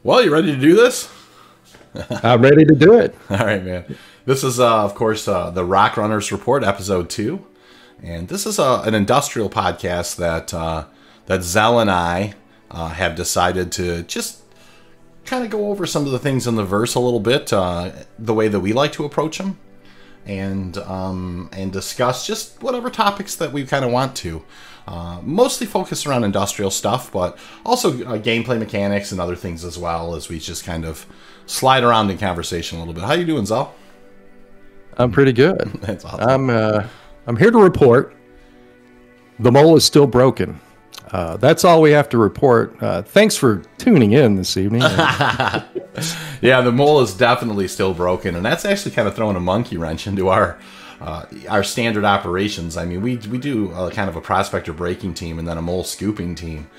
Well, you ready to do this? I'm ready to do it. All right, man. This is, of course, the Rock Runners Report, Episode 2. And this is an industrial podcast that Zel and I have decided to just kind of go over some of the things in the verse a little bit, the way that we like to approach them, and discuss just whatever topics that we kind of want to. Mostly focused around industrial stuff, but also gameplay mechanics and other things as well, as we just kind of slide around in conversation a little bit. How you doing, Zal? I'm pretty good. That's awesome. I'm here to report the mole is still broken. That's all we have to report. Thanks for tuning in this evening. Yeah, the mole is definitely still broken, and that's actually kind of throwing a monkey wrench into our standard operations. I mean, we do kind of a prospector breaking team and then a mole scooping team.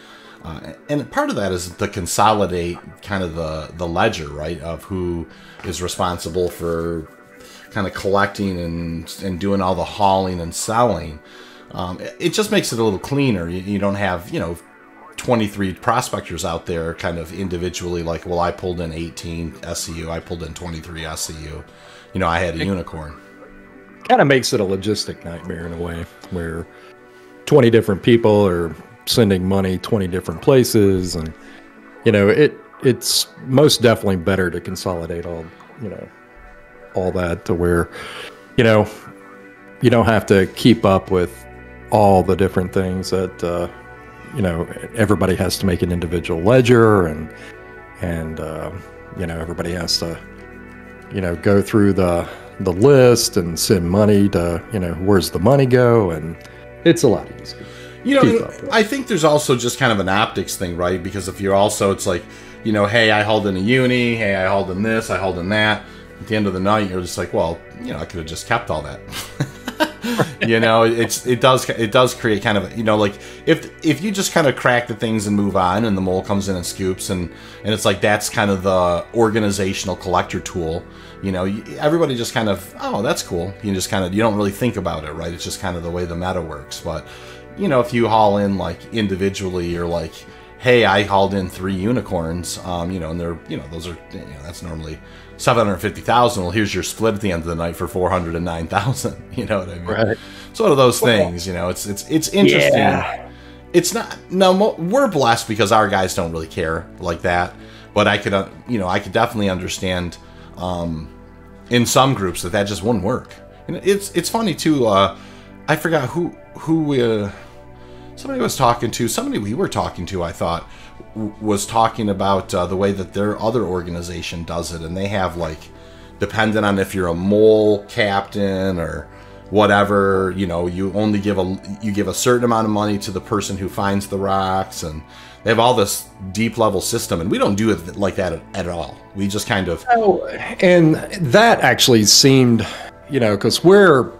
And part of that is to consolidate kind of the ledger, right, of who is responsible for kind of collecting and doing all the hauling and selling. It just makes it a little cleaner. You don't have, 23 prospectors out there kind of individually like, well, I pulled in 18 SCU, I pulled in 23 SCU. I had a unicorn. Kind of makes it a logistic nightmare in a way where 20 different people are sending money 20 different places, and it's most definitely better to consolidate all that to where you don't have to keep up with all the different things that everybody has to make an individual ledger, and everybody has to go through the list and send money to where's the money go, and it's a lot easier. I think there's also just kind of an optics thing, right? Because if you're also, it's like, hey, I hauled in a uni, hey, I hauled in this, I hauled in that. At the end of the night, you're just like, well, I could have just kept all that. It does create kind of, like if you just kind of crack the things and move on, and the mole comes in and scoops, and it's like that's kind of the organizational collector tool. Everybody just kind of, oh, that's cool. You don't really think about it, right? It's just kind of the way the meta works. But if you haul in like individually, you're like, hey, I hauled in 3 unicorns, and they're, those are, that's normally 750,000. Well, here's your split at the end of the night for 409,000. You know what I mean? Right. It's one of those things. It's interesting. Yeah. It's not. No, we're blessed because our guys don't really care like that. But I could, I could definitely understand in some groups that just wouldn't work. It's funny too. I forgot who somebody was talking to. Somebody we were talking to, I thought, was talking about the way that their other organization does it, and they have like, dependent on if you're a mole captain or whatever, you only give a certain amount of money to the person who finds the rocks, and they have all this deep level system, and we don't do it like that at all. We just kind of and that actually seemed, because we're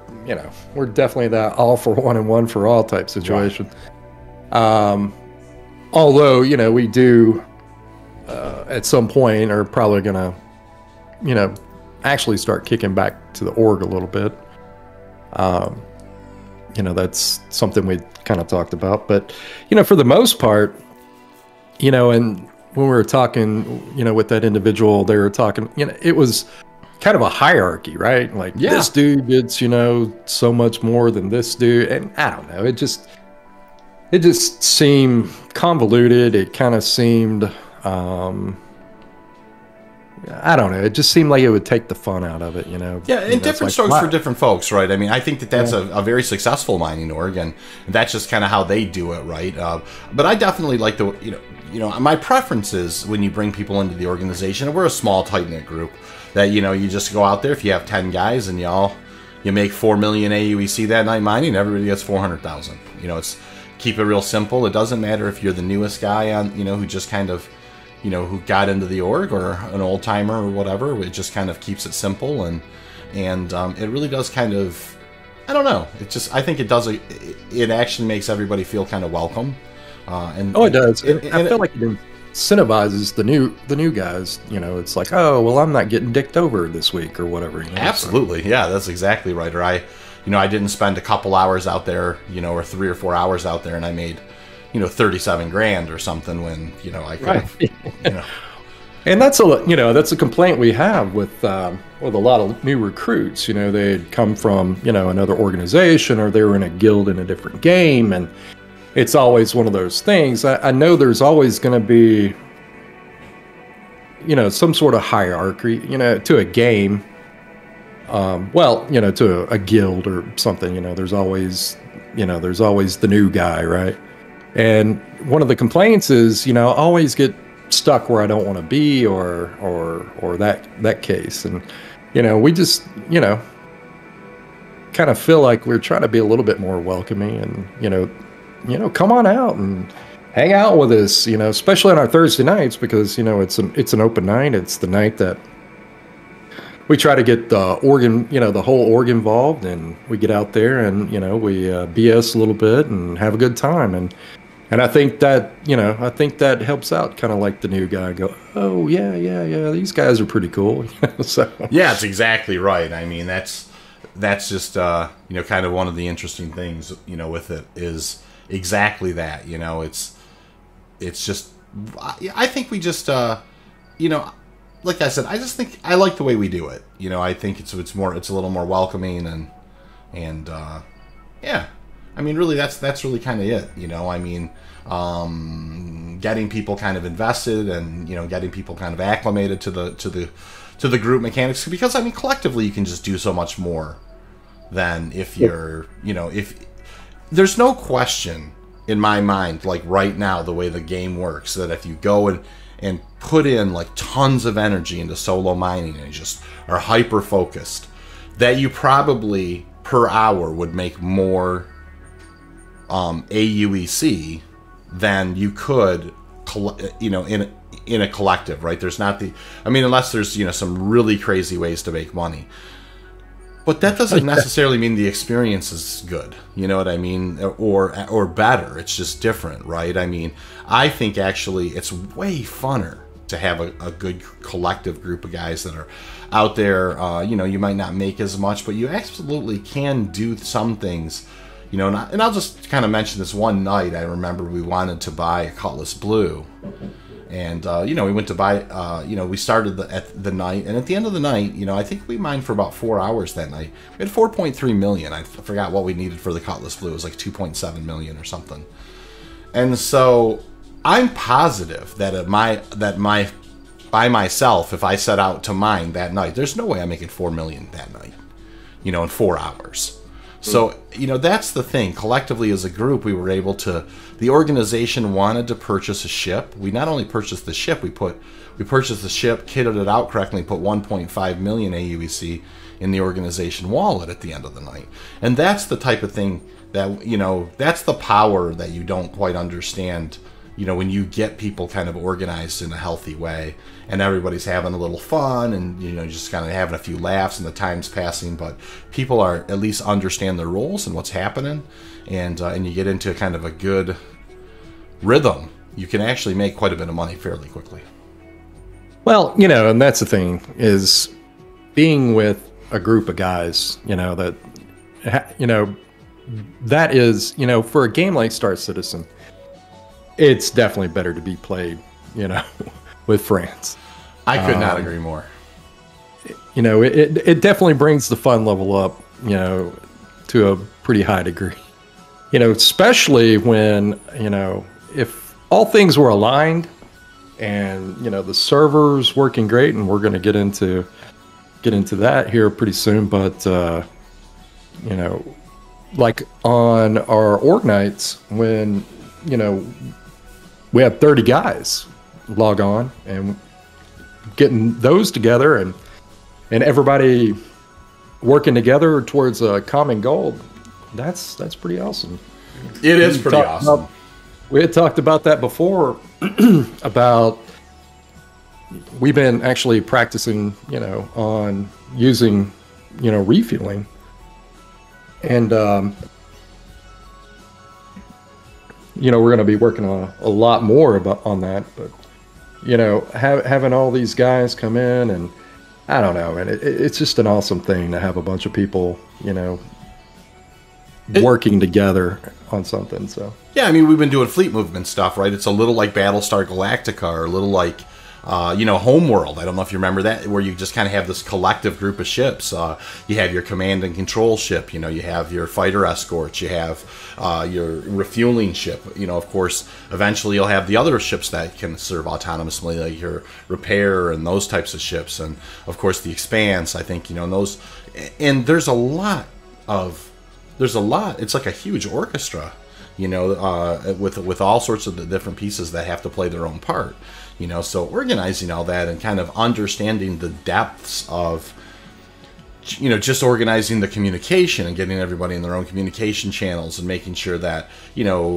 definitely that all for one and one for all type situation. Although, we do, at some point, are probably going to, actually start kicking back to the org a little bit. That's something we kind of talked about. But, for the most part, and when we were talking, with that individual, they were talking, it was kind of a hierarchy, right? Like, this dude gets, so much more than this dude. And I don't know, it just seemed convoluted. It kind of seemed, I don't know. It just seemed like it would take the fun out of it, Yeah, and different strokes for different folks, right? I mean, I think that's a very successful mining org, and that's just kind of how they do it, right? But I definitely like my preference is when you bring people into the organization, and we're a small, tight-knit group, that, you just go out there. If you have 10 guys and you make 4 million AUEC that night mining, everybody gets 400,000. It's keep it real simple. It doesn't matter if you're the newest guy on, who just kind of, who got into the org, or an old timer or whatever. It just kind of keeps it simple, and it really does kind of, I don't know. I think it does. It actually makes everybody feel kind of welcome. It does. I feel like it incentivizes the new guys. It's like, oh, well, I'm not getting dicked over this week or whatever. Absolutely, yeah, that's exactly right. Or I didn't spend a couple hours out there, or 3 or 4 hours out there, and I made, 37 grand or something, when, I could have, And that's that's a complaint we have with a lot of new recruits. They'd come from another organization, or they were in a guild in a different game, and it's always one of those things. I know there's always going to be some sort of hierarchy to a game. To a guild or something. There's always the new guy, right? And one of the complaints is I always get stuck where I don't want to be, or that case. And we just kind of feel like we're trying to be a little bit more welcoming, and come on out and hang out with us, especially on our Thursday nights, because it's an open night. It's the night that we try to get the organ, the whole org involved, and we get out there and we BS a little bit and have a good time. And I think that helps out, kind of like the new guy go, oh, yeah, these guys are pretty cool. So yeah, that's exactly right. I mean, that's just, kind of one of the interesting things, with it is exactly that, it's just, I think we just, like I said, I just think I like the way we do it. I think it's a little more welcoming and yeah. I mean, really, that's really kind of it. I mean, getting people kind of invested and getting people kind of acclimated to the group mechanics, because I mean, collectively you can just do so much more than if you're if there's no question in my mind, like right now, the way the game works, that if you go and put in like tons of energy into solo mining and you just are hyper focused, that you probably per hour would make more AUEC than you could, in a collective, right? There's not unless there's some really crazy ways to make money, but that doesn't necessarily mean the experience is good. You know what I mean? Or better. It's just different, right? I mean, I think actually it's way funner to have a good collective group of guys that are out there. You might not make as much, but you absolutely can do some things. And I'll just kind of mention this one night. I remember we wanted to buy a Cutlass Blue, and we went to buy. We started the night, and at the end of the night, I think we mined for about 4 hours that night. We had 4.3 million. I forgot what we needed for the Cutlass Blue. It was like 2.7 million or something. And so I'm positive that by myself, if I set out to mine that night, there's no way I'm making 4 million that night. In 4 hours. So, that's the thing. Collectively as a group, we were able to, the organization wanted to purchase a ship. We not only purchased the ship, we purchased the ship, kitted it out correctly, put 1.5 million AUEC in the organization wallet at the end of the night. And that's the type of thing that, that's the power that you don't quite understand, when you get people kind of organized in a healthy way and everybody's having a little fun and, just kind of having a few laughs and the time's passing, but people are at least understand their roles and what's happening, and you get into kind of a good rhythm, you can actually make quite a bit of money fairly quickly. Well, and that's the thing, is being with a group of guys, that is, for a game like Star Citizen, it's definitely better to be played, with friends. I could not agree more. It definitely brings the fun level up, to a pretty high degree. Especially when, if all things were aligned and, the server's working great, and we're going to get into that here pretty soon. But, like on our org nights, when, we have 30 guys log on, and getting those together and everybody working together towards a common goal, that's pretty awesome. It is pretty awesome. We had talked about that before, about we've been actually practicing, on using, refueling. And, we're going to be working on a lot more on that, but, having all these guys come in, and I don't know, and it's just an awesome thing to have a bunch of people, working together on something. So yeah, I mean, we've been doing fleet movement stuff, right? It's a little like Battlestar Galactica, or a little like Homeworld. I don't know if you remember that, where you just kind of have this collective group of ships. You have your command and control ship. You have your fighter escorts. You have your refueling ship. Of course, eventually you'll have the other ships that can serve autonomously, like your repair and those types of ships. And of course, the Expanse. I think those. And there's a lot. It's like a huge orchestra. With all sorts of the different pieces that have to play their own part. So organizing all that and kind of understanding the depths of, just organizing the communication and getting everybody in their own communication channels and making sure that,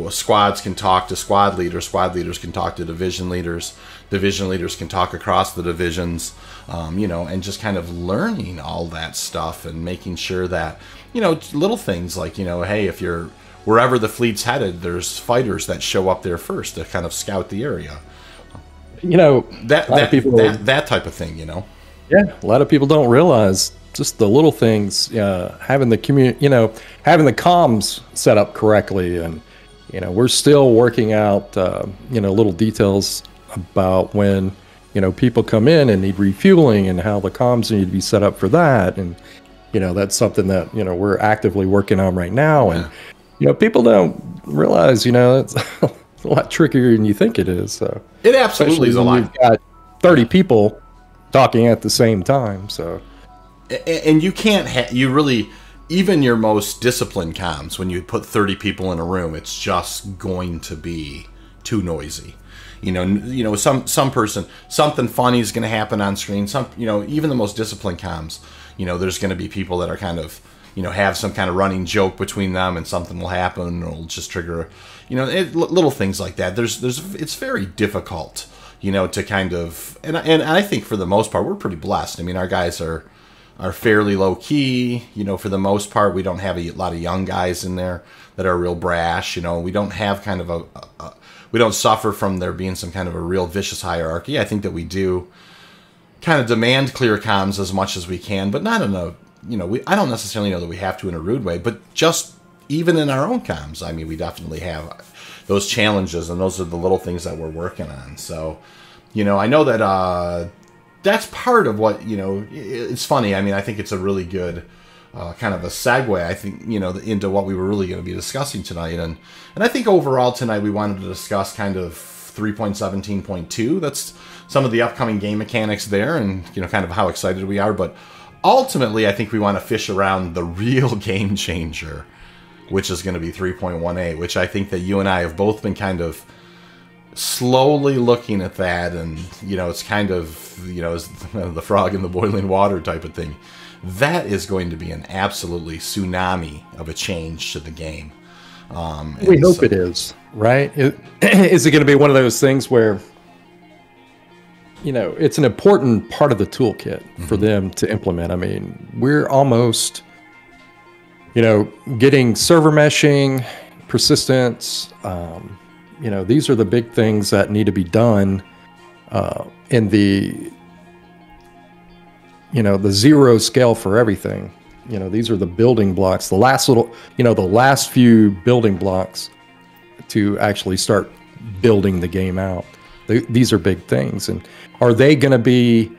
squads can talk to squad leaders can talk to division leaders can talk across the divisions, and just kind of learning all that stuff and making sure that, little things like, hey, if you're wherever the fleet's headed, there's fighters that show up there first to kind of scout the area. That type of thing, Yeah, a lot of people don't realize just the little things. Having the having the comms set up correctly, and we're still working out little details about when people come in and need refueling and how the comms need to be set up for that, and that's something that we're actively working on right now, and people don't realize it's a lot trickier than you think it is. So it absolutely is a lot. You've got 30 people talking at the same time. So, and you can't even your most disciplined comms, when you put 30 people in a room, it's just going to be too noisy. Some person, something funny is going to happen on screen. Even the most disciplined comms, there's going to be people that are kind of, have some kind of running joke between them, and something will happen, or it'll just trigger, little things like that. It's very difficult, to kind of, and I think for the most part, we're pretty blessed. I mean, our guys are fairly low key, for the most part. We don't have a lot of young guys in there that are real brash. We don't have kind of we don't suffer from there being some kind of a real vicious hierarchy. I think that we do kind of demand clear comms as much as we can, but not in a, I don't necessarily know that we have to in a rude way, but just even in our own comms, I mean, we definitely have those challenges, and those are the little things that we're working on. So, I know that that's part of what, it's funny. I mean, I think it's a really good kind of a segue, I think, into what we were really going to be discussing tonight. And I think overall tonight we wanted to discuss kind of 3.17.2. That's some of the upcoming game mechanics there, and, kind of how excited we are. But ultimately, I think we want to fish around the real game changer, which is going to be 3.18, which I think that you and I have both been kind of slowly looking at that, and it's kind of the frog in the boiling water type of thing. That is going to be an absolutely tsunami of a change to the game. We hope it is, right? Is it going to be one of those things where it's an important part of the toolkit for them to implement? I mean, we're almost getting server meshing, persistence. These are the big things that need to be done in the the zero scale for everything. These are the building blocks, the last few building blocks to actually start building the game out. These are big things. And are they going to be,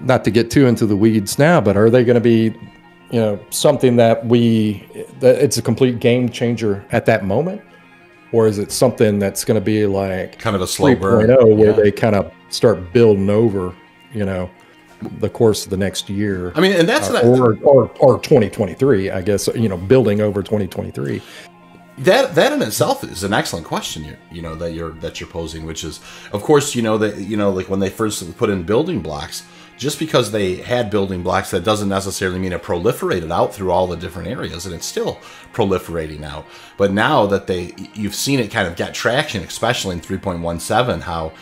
not to get too into the weeds now, but are they going to be, something that it's a complete game changer at that moment? Or is it something that's going to be like kind of a slow burn, where they kind of start building over, the course of the next year? I mean, and that's or 2023, I guess. Building over 2023. That in itself is an excellent question. That you're posing, which is, of course, like when they first put in building blocks. Just because they had building blocks, that doesn't necessarily mean it proliferated out through all the different areas, and it's still proliferating out. But now that you've seen it kind of get traction, especially in 3.17, how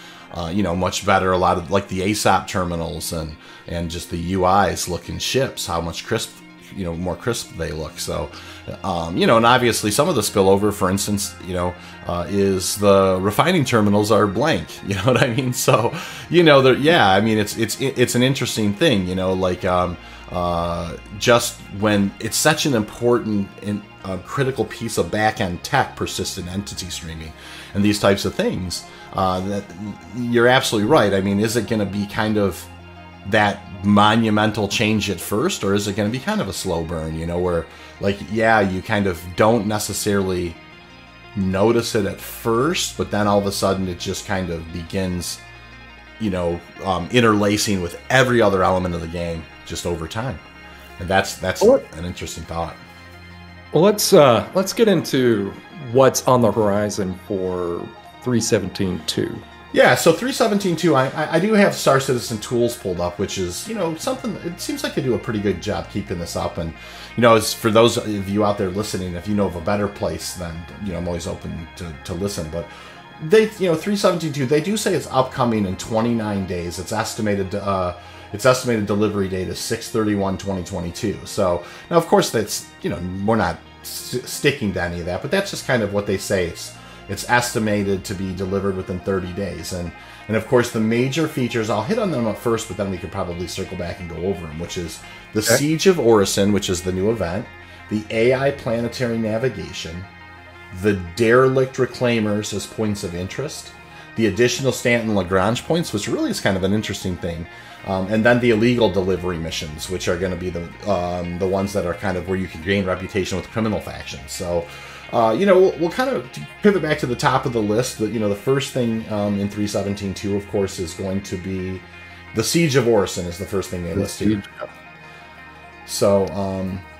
much better a lot of like the ASOP terminals and just the UIs looking ships, how much more crisp they look. So, and obviously some of the spillover, for instance, is the refining terminals are blank. You know what I mean? So, I mean, it's an interesting thing. Like just when it's such an important and critical piece of back-end tech, persistent entity streaming, and these types of things, that you're absolutely right. I mean, is it going to be kind of that monumental change at first, or is it going to be kind of a slow burn, you know, where, like, yeah, you kind of don't necessarily notice it at first, but then all of a sudden it just kind of begins, you know, interlacing with every other element of the game just over time. And that's an interesting thought. Well, let's get into what's on the horizon for 3.17.2. Yeah, so 3.17.2, I do have Star Citizen Tools pulled up, which is, you know, something, it seems like they do a pretty good job keeping this up. And, you know, as for those of you out there listening, if you know of a better place, then, you know, I'm always open to listen. But they, you know, 3.17.2, they do say it's upcoming in 29 days. It's estimated delivery date is 6/31/2022. So now, of course, that's, you know, we're not sticking to any of that, but that's just kind of what they say. It's estimated to be delivered within 30 days. And of course, the major features, I'll hit on them up first, but then we could probably circle back and go over them, which is the Siege of Orison, which is the new event, the AI planetary navigation, the derelict reclaimers as points of interest, the additional Stanton-Lagrange points, which really is kind of an interesting thing, and then the illegal delivery missions, which are going to be the ones that are kind of where you can gain reputation with criminal factions. So, you know, we'll kind of pivot back to the top of the list. You know, the first thing in 3.17.2, of course, is going to be the Siege of Orison is the first thing they list here. So,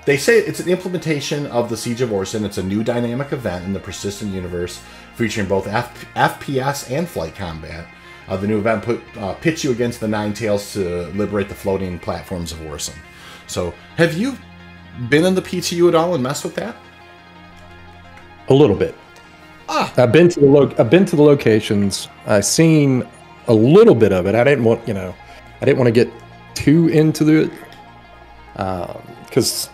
they say it's an implementation of the Siege of Orison. It's a new dynamic event in the persistent universe featuring both FPS and flight combat. The new event pits you against the Nine Tails to liberate the floating platforms of Orison. So, have you been in the PTU at all and messed with that? A little bit. I've been to the locations. I've seen a little bit of it. I didn't want to get too into it because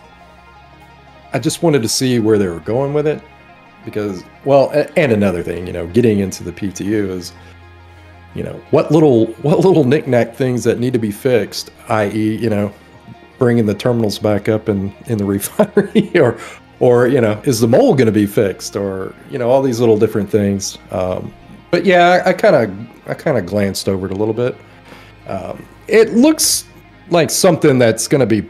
I just wanted to see where they were going with it. Because, well, and another thing, you know, getting into the PTU is, you know, what little knick-knack things that need to be fixed, i.e., you know, bringing the terminals back up in the refinery, or you know, is the mole going to be fixed, or, you know, all these little different things. But yeah, I kind of glanced over it a little bit. It looks like something that's going to be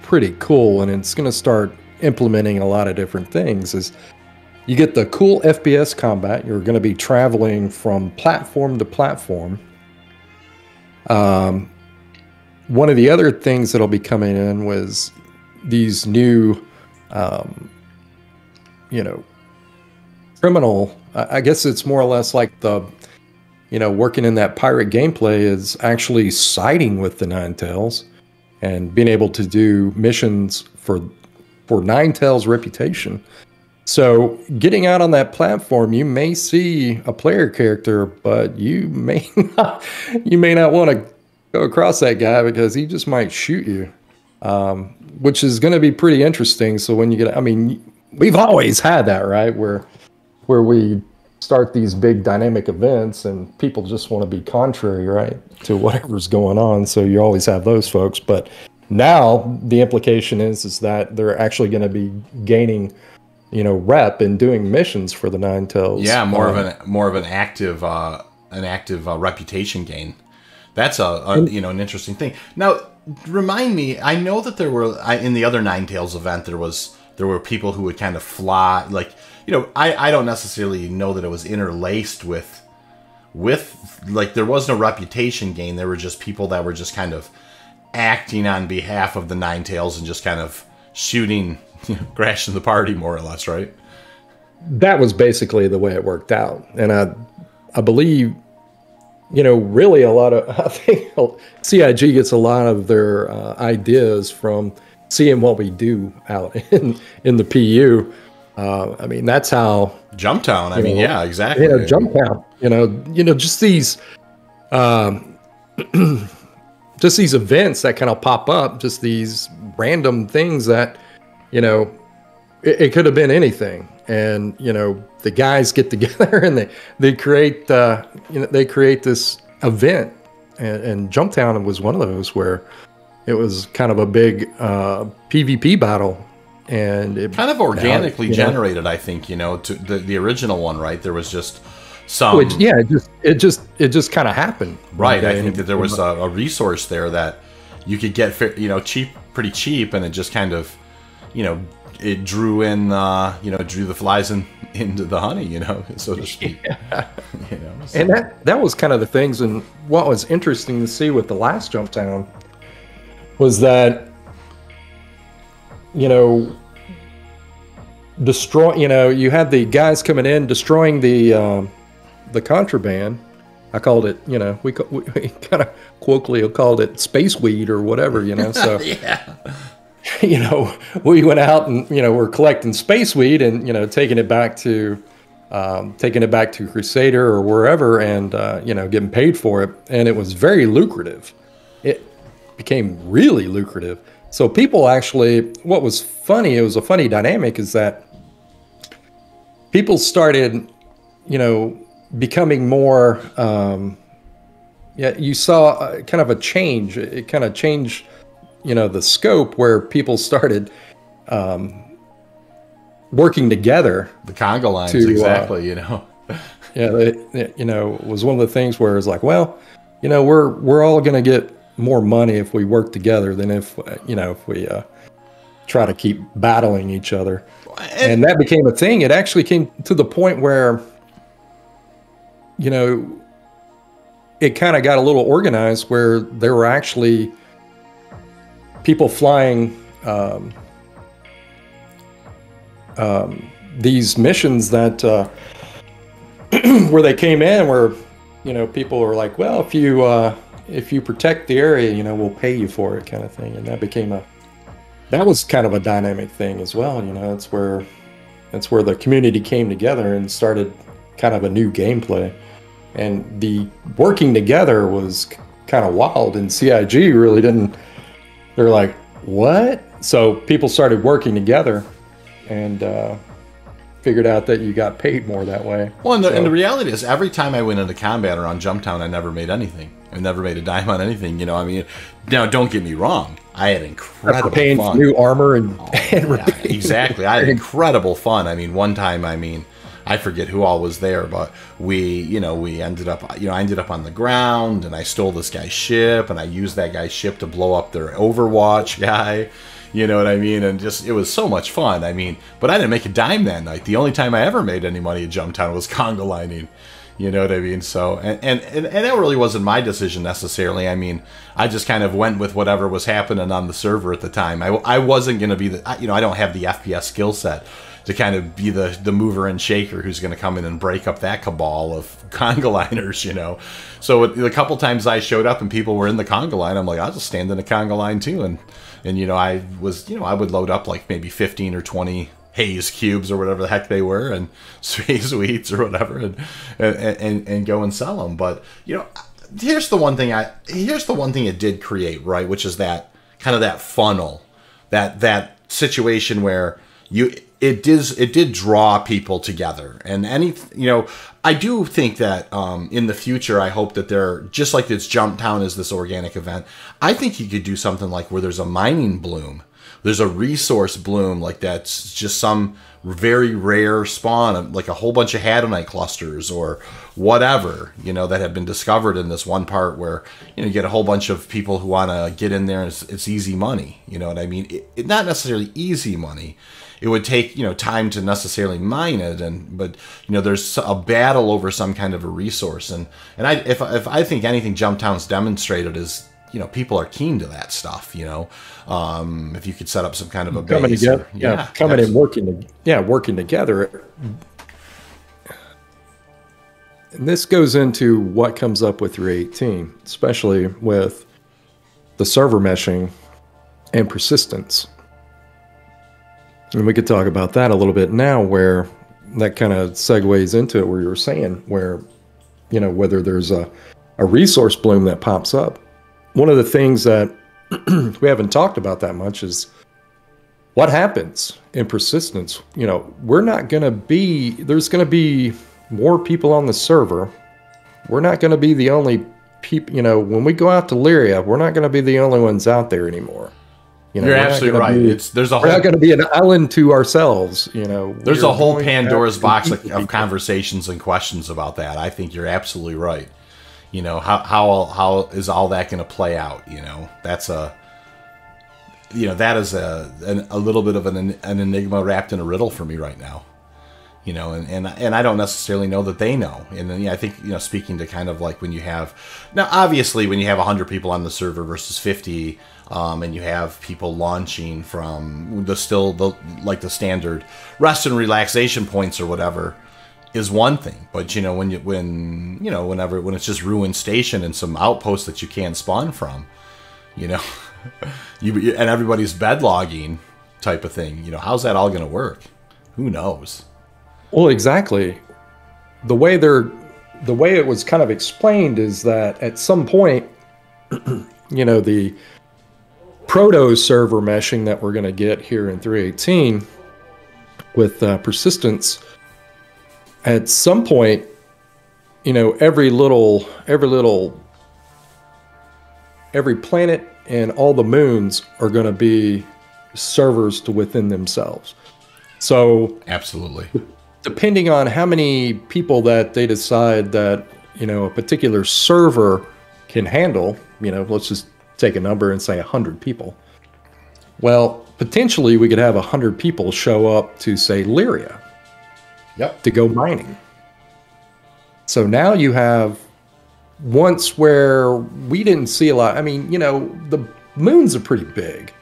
pretty cool, and it's going to start implementing a lot of different things. Is you get the cool FPS combat. You're going to be traveling from platform to platform. One of the other things that'll be coming in was these new, you know, criminal. I guess it's more or less like the, you know, working in that pirate gameplay is actually siding with the Nine Tails and being able to do missions for Nine Tails' reputation. So getting out on that platform, you may see a player character, but you may not want to go across that guy because he just might shoot you, which is going to be pretty interesting. So when you get, I mean, we've always had that, right? Where we start these big dynamic events and people just want to be contrary, right, to whatever's going on. So you always have those folks. But now the implication is that they're actually going to be gaining, you know, rep and doing missions for the Nine Tails. Yeah, more of an active reputation gain. That's you know, an interesting thing. Now, remind me. I know that there were in the other Nine Tails event there were people who would kind of fly, like, you know, I don't necessarily know that it was interlaced with like, there was no reputation gain. There were just people that were just kind of acting on behalf of the Nine Tails and just kind of shooting, you know, crashing the party, more or less, right? That was basically the way it worked out. And I believe, you know, really I think CIG gets a lot of their ideas from seeing what we do out in the PU. I mean, that's how Jumptown. I mean, yeah, exactly. Yeah, Jumptown. You know, just these events that kind of pop up, just these random things that, you know, it could have been anything. And, you know, the guys get together and they create this event. And Jumptown was one of those where, it was kind of a big PvP battle, and it kind of organically generated, I think, to the original one, right? There was just some, it just kind of happened, right? I think that there was a resource there that you could get, pretty cheap, and it just kind of, it drew in, drew the flies into the honey, so to speak. Yeah. So. And that was kind of the things, and what was interesting to see with the last Jump Town was that, you had the guys coming in destroying the contraband. I called it, we kind of colloquially called it space weed or whatever, so yeah. We went out and we're collecting space weed and taking it back to Crusader or wherever, and getting paid for it, and it was very lucrative. It became really lucrative. So people actually, what was funny, it was a funny dynamic, is that people started becoming more you saw kind of a change. It kind of changed the scope, where people started working together. The conga lines, exactly. It was one of the things where it's like, well, we're all going to get more money if we work together than if we try to keep battling each other. And that became a thing. It actually came to the point where it kind of got a little organized, where there were actually people flying these missions that where they came in, where people were like, well, if you protect the area, we'll pay you for it, kind of thing. And that was kind of a dynamic thing as well. It's where the community came together and started kind of a new gameplay. And the working together was kind of wild, and CIG really didn't. They're like, what? So people started working together and figured out that you got paid more that way. Well, and the reality is, every time I went into combat or on Jump Town, I never made anything. I never made a dime on anything. Now don't get me wrong. I had incredible paying fun. For new armor and exactly. I had incredible fun. One time, I forget who all was there, but we ended up, I ended up on the ground, and I stole this guy's ship, and I used that guy's ship to blow up their Overwatch guy. You know what I mean? And just, it was so much fun. But I didn't make a dime that night. The only time I ever made any money at Jump Town was conga lining. You know what I mean? So, and that really wasn't my decision necessarily. I just kind of went with whatever was happening on the server at the time. I wasn't going to be I don't have the FPS skill set to kind of be the mover and shaker who's going to come in and break up that cabal of conga liners, So the couple times I showed up and people were in the conga line, I'm like, I'll just stand in the conga line too. And I would load up like maybe 15 or 20 haze cubes or whatever the heck they were, and haze wheats or whatever, and go and sell them. But here's the one thing it did create, right? Which is that kind of that funnel, that situation where it did draw people together. And I do think that in the future, I hope that they're, just like this Jump Town is this organic event, I think you could do something like where there's a mining bloom, there's a resource bloom, like that's just some very rare spawn, like a whole bunch of Hadonite clusters or whatever, that have been discovered in this one part, where you get a whole bunch of people who want to get in there, and it's easy money. You know what I mean? It not necessarily easy money. It would take time to necessarily mine it, but there's a battle over some kind of a resource, and if I think anything Jump Town's demonstrated is people are keen to that stuff. If you could set up some kind of a coming base, together, coming and working together. And this goes into what comes up with your 18, especially with the server meshing and persistence. And we could talk about that a little bit now, where that kind of segues into it, where you were saying, where, whether there's a resource bloom that pops up. One of the things that we haven't talked about that much is what happens in persistence. We're not going to be, there's going to be more people on the server. We're not going to be the only people, when we go out to Lyria, we're not going to be the only ones out there anymore. You're absolutely right. We're not going to be an island to ourselves. There's a whole Pandora's box of conversations and questions about that. I think you're absolutely right. How is all that going to play out? That's that is a little bit of an enigma wrapped in a riddle for me right now. And I don't necessarily know that they know. And then I think speaking to kind of like when you have obviously when you have 100 people on the server versus 50, and you have people launching from the standard rest and relaxation points or whatever is one thing. But when it's just ruined station and some outposts that you can't spawn from, and everybody's bed logging type of thing, how's that all going to work? Who knows? Well, exactly. The way it was kind of explained is that at some point, the proto server meshing that we're going to get here in 3.18 with persistence, at some point, every planet and all the moons are going to be servers to within themselves. So absolutely. Depending on how many people that they decide that, a particular server can handle, let's just take a number and say 100 people. Well, potentially we could have 100 people show up to, say, Lyria. Yep. To go mining. So now you have once where we didn't see a lot. I mean, the moons are pretty big.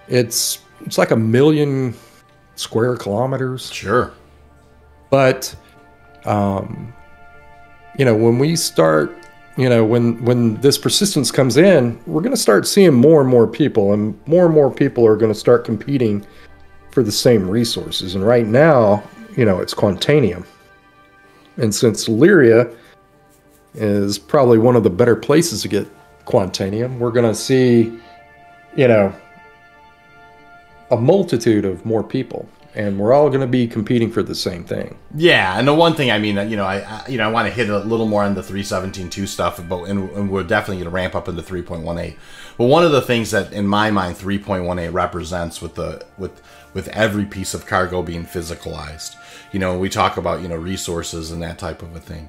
It's like 1 million square kilometers. Sure. But, when we start, when this persistence comes in, we're going to start seeing more and more people are going to start competing for the same resources. And right now, it's Quantanium. And since Lyria is probably one of the better places to get Quantanium, we're going to see, a multitude of more people. And we're all going to be competing for the same thing. Yeah, and the one thing, I want to hit a little more on the 3.17.2 stuff, and we're definitely going to ramp up into 3.18. But one of the things that, in my mind, 3.18 represents with every piece of cargo being physicalized, we talk about resources and that type of a thing.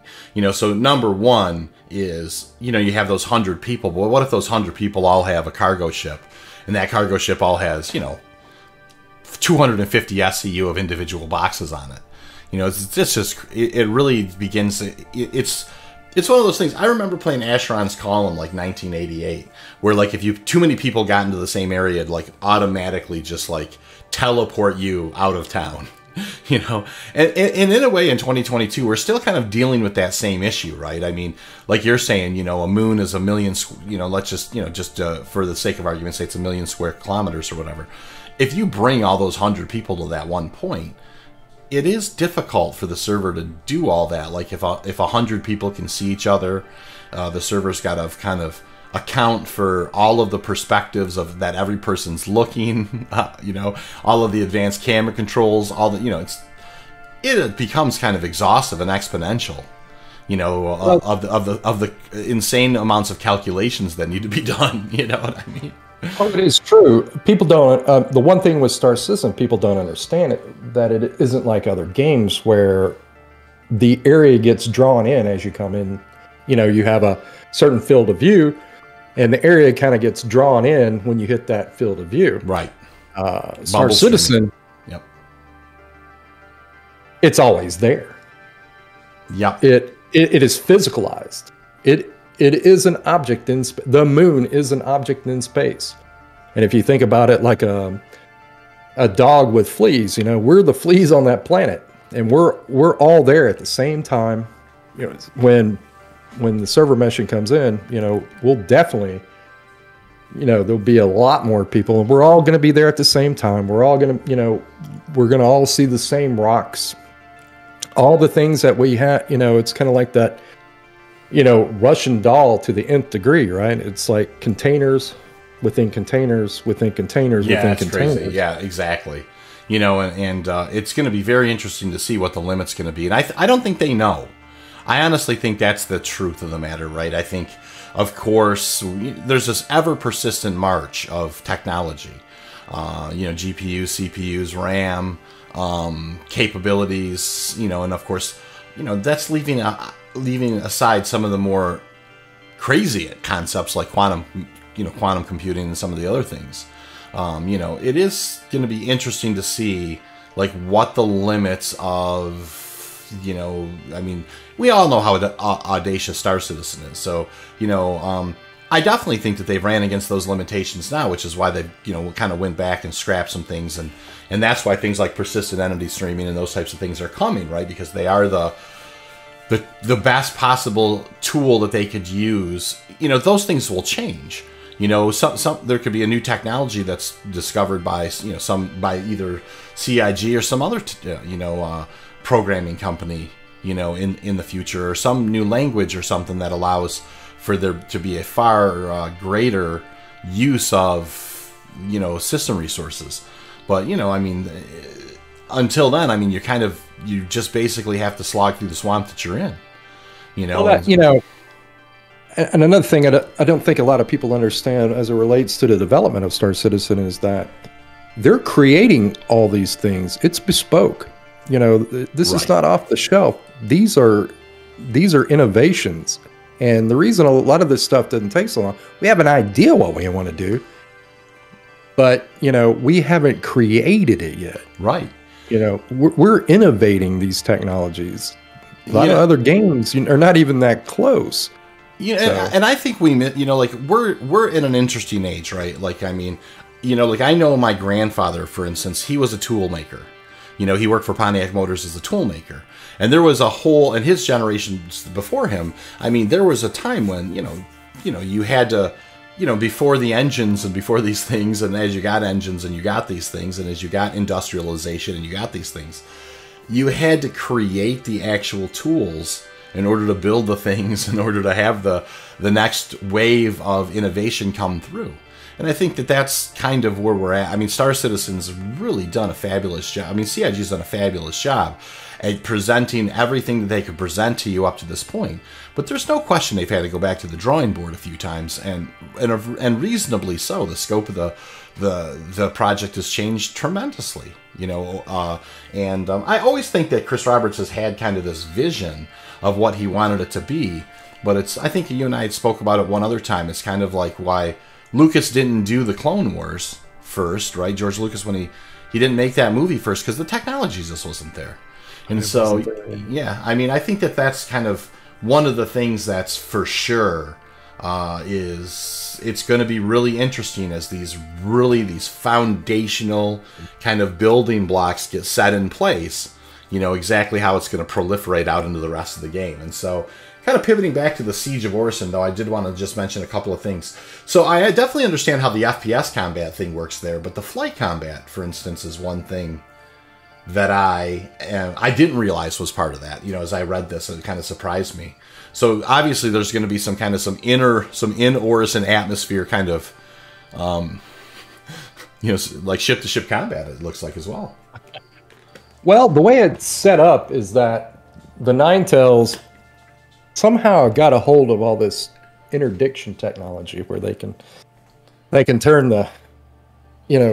So number one is you have those 100 people, but what if those 100 people all have a cargo ship, and that cargo ship all has 250 SCU of individual boxes on it? It really begins. It's one of those things. I remember playing Asheron's Call in like 1988, where like if too many people got into the same area, it'd like automatically just like teleport you out of town. And in a way, in 2022, we're still kind of dealing with that same issue, right? I mean, like you're saying, a moon is 1 million. Let's just for the sake of argument, say it's 1 million square kilometers or whatever. If you bring all those 100 people to that one point, it is difficult for the server to do all that. Like if 100 people can see each other, the server's got to kind of account for all of the perspectives of that every person's looking. All of the advanced camera controls, all the it becomes kind of exhaustive and exponential. Of the insane amounts of calculations that need to be done. You know what I mean? Oh, it is true. People don't. The one thing with Star Citizen, people don't understand that it isn't like other games where the area gets drawn in as you come in. You have a certain field of view, and the area kind of gets drawn in when you hit that field of view. Right. Star Citizen. Yep. It's always there. Yep. It is physicalized. It is an object in space. The moon is an object in space. And if you think about it like a dog with fleas, we're the fleas on that planet. And we're all there at the same time. When the server meshing comes in, we'll definitely, there'll be a lot more people, and we're all going to be there at the same time. We're all going to, we're going to all see the same rocks. All the things that we have, it's kind of like that, Russian doll to the nth degree, right? It's like containers within containers within containers within containers. Crazy. Yeah, exactly. And it's going to be very interesting to see what the limit's going to be. And I don't think they know. I honestly think that's the truth of the matter, right? I think, of course, there's this ever persistent march of technology. GPUs, CPUs, RAM, capabilities, and of course, that's leaving aside some of the more crazy concepts like quantum computing and some of the other things. It is going to be interesting to see like what the limits of, we all know how audacious Star Citizen is. So, I definitely think that they've ran against those limitations now, which is why they've, kind of went back and scrapped some things. And that's why things like persistent entity streaming and those types of things are coming, right? Because they are the best possible tool that they could use. Those things will change. There could be a new technology that's discovered by, by either CIG or some other, programming company, in the future, or some new language or something that allows for there to be a far greater use of, system resources. But, until then, you just basically have to slog through the swamp that you're in, And another thing I don't think a lot of people understand as it relates to the development of Star Citizen is that they're creating all these things. It's bespoke. This is not off the shelf. These are innovations. And the reason a lot of this stuff doesn't take so long, we have an idea what we want to do, but, we haven't created it yet. Right. We're innovating these technologies. A lot of other games are not even that close. And I think we're in an interesting age, right? I know my grandfather, for instance, he was a tool maker. He worked for Pontiac Motors as a tool maker. And there was and his generations before him, there was a time when, you had to, before the engines and before these things, and as you got engines and you got these things, and as you got industrialization and you got these things, you had to create the actual tools in order to build the things, in order to have the next wave of innovation come through. And I think that that's kind of where we're at. Star Citizen's really done a fabulous job. CIG's done a fabulous job at presenting everything that they could present to you up to this point. But there's no question they've had to go back to the drawing board a few times, and reasonably so. The scope of the project has changed tremendously. I always think that Chris Roberts has had kind of this vision of what he wanted it to be, but I think you and I had spoke about it one other time. It's kind of like why Lucas didn't do the Clone Wars first, right? George Lucas, when he didn't make that movie first because the technology just wasn't there. And so, yeah, I think that that's kind of one of the things that's for sure is it's going to be really interesting as these foundational kind of building blocks get set in place, exactly how it's going to proliferate out into the rest of the game. And so kind of pivoting back to the Siege of Orison, though, I did want to just mention a couple of things. So I definitely understand how the FPS combat thing works there, but the flight combat, for instance, is one thing that I didn't realize was part of that. As I read this, it kind of surprised me. So obviously there's going to be some in Orison atmosphere kind of, like ship-to-ship combat, it looks like as well. Well, the way it's set up is that the Ninetales somehow got a hold of all this interdiction technology where they can turn the,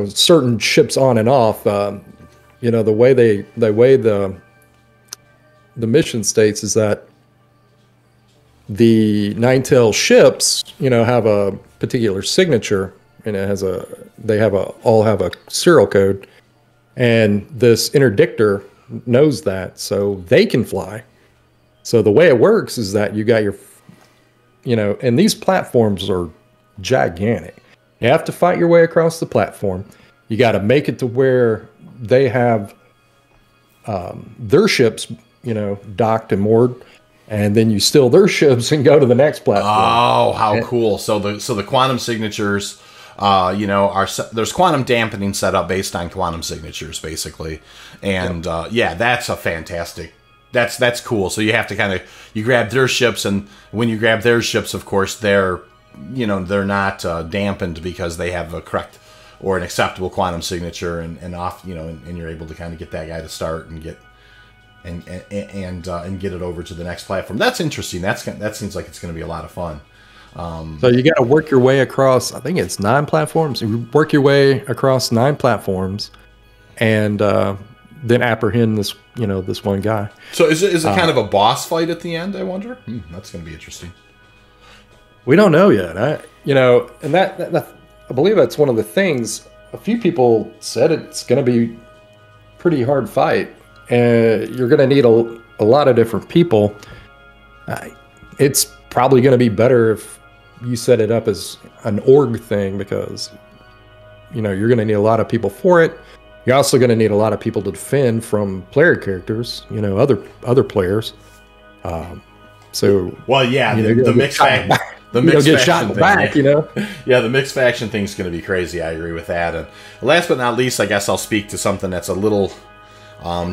certain ships on and off. The way the mission states is that the Ninetale ships, have a particular signature, and all have a serial code, and this interdictor knows that, so they can fly. So the way it works is that you got your, and these platforms are gigantic. You have to fight your way across the platform. You got to make it to where they have their ships, docked and moored, and then you steal their ships and go to the next platform. Oh, how cool! So the quantum signatures, there's quantum dampening set up based on quantum signatures, basically, and that's a fantastic. That's cool. So you have to you grab their ships, and when you grab their ships, of course, they're not dampened because they have a correct or an acceptable quantum signature, and off, and you're able to kind of get that guy to start and get and get it over to the next platform. That's interesting. That seems like it's going to be a lot of fun. So you got to work your way across, I think it's 9 platforms. You work your way across 9 platforms and then apprehend this, this one guy. So is it kind of a boss fight at the end, I wonder? That's going to be interesting. We don't know yet. And that I believe that's one of the things. A few people said it's going to be pretty hard fight. You're going to need a lot of different people. It's probably going to be better if you set it up as an org thing, because you're going to need a lot of people for it. You're also going to need a lot of people to defend from player characters, other players. Well, yeah, the mixed faction. The mixed get shot in the back, Yeah, the mixed faction thing's going to be crazy. I agree with that. And last but not least, I guess I'll speak to something that's a little,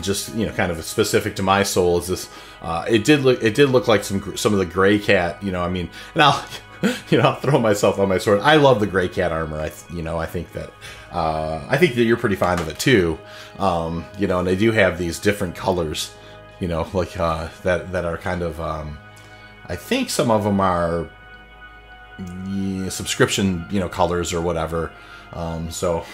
just kind of specific to my soul. Is this? It did look like some of the Gray Cat. And I'll throw myself on my sword. I love the Gray Cat armor. I think that you're pretty fond of it too. And they do have these different colors. Like that are kind of. I think some of them are. Subscription, colors or whatever. So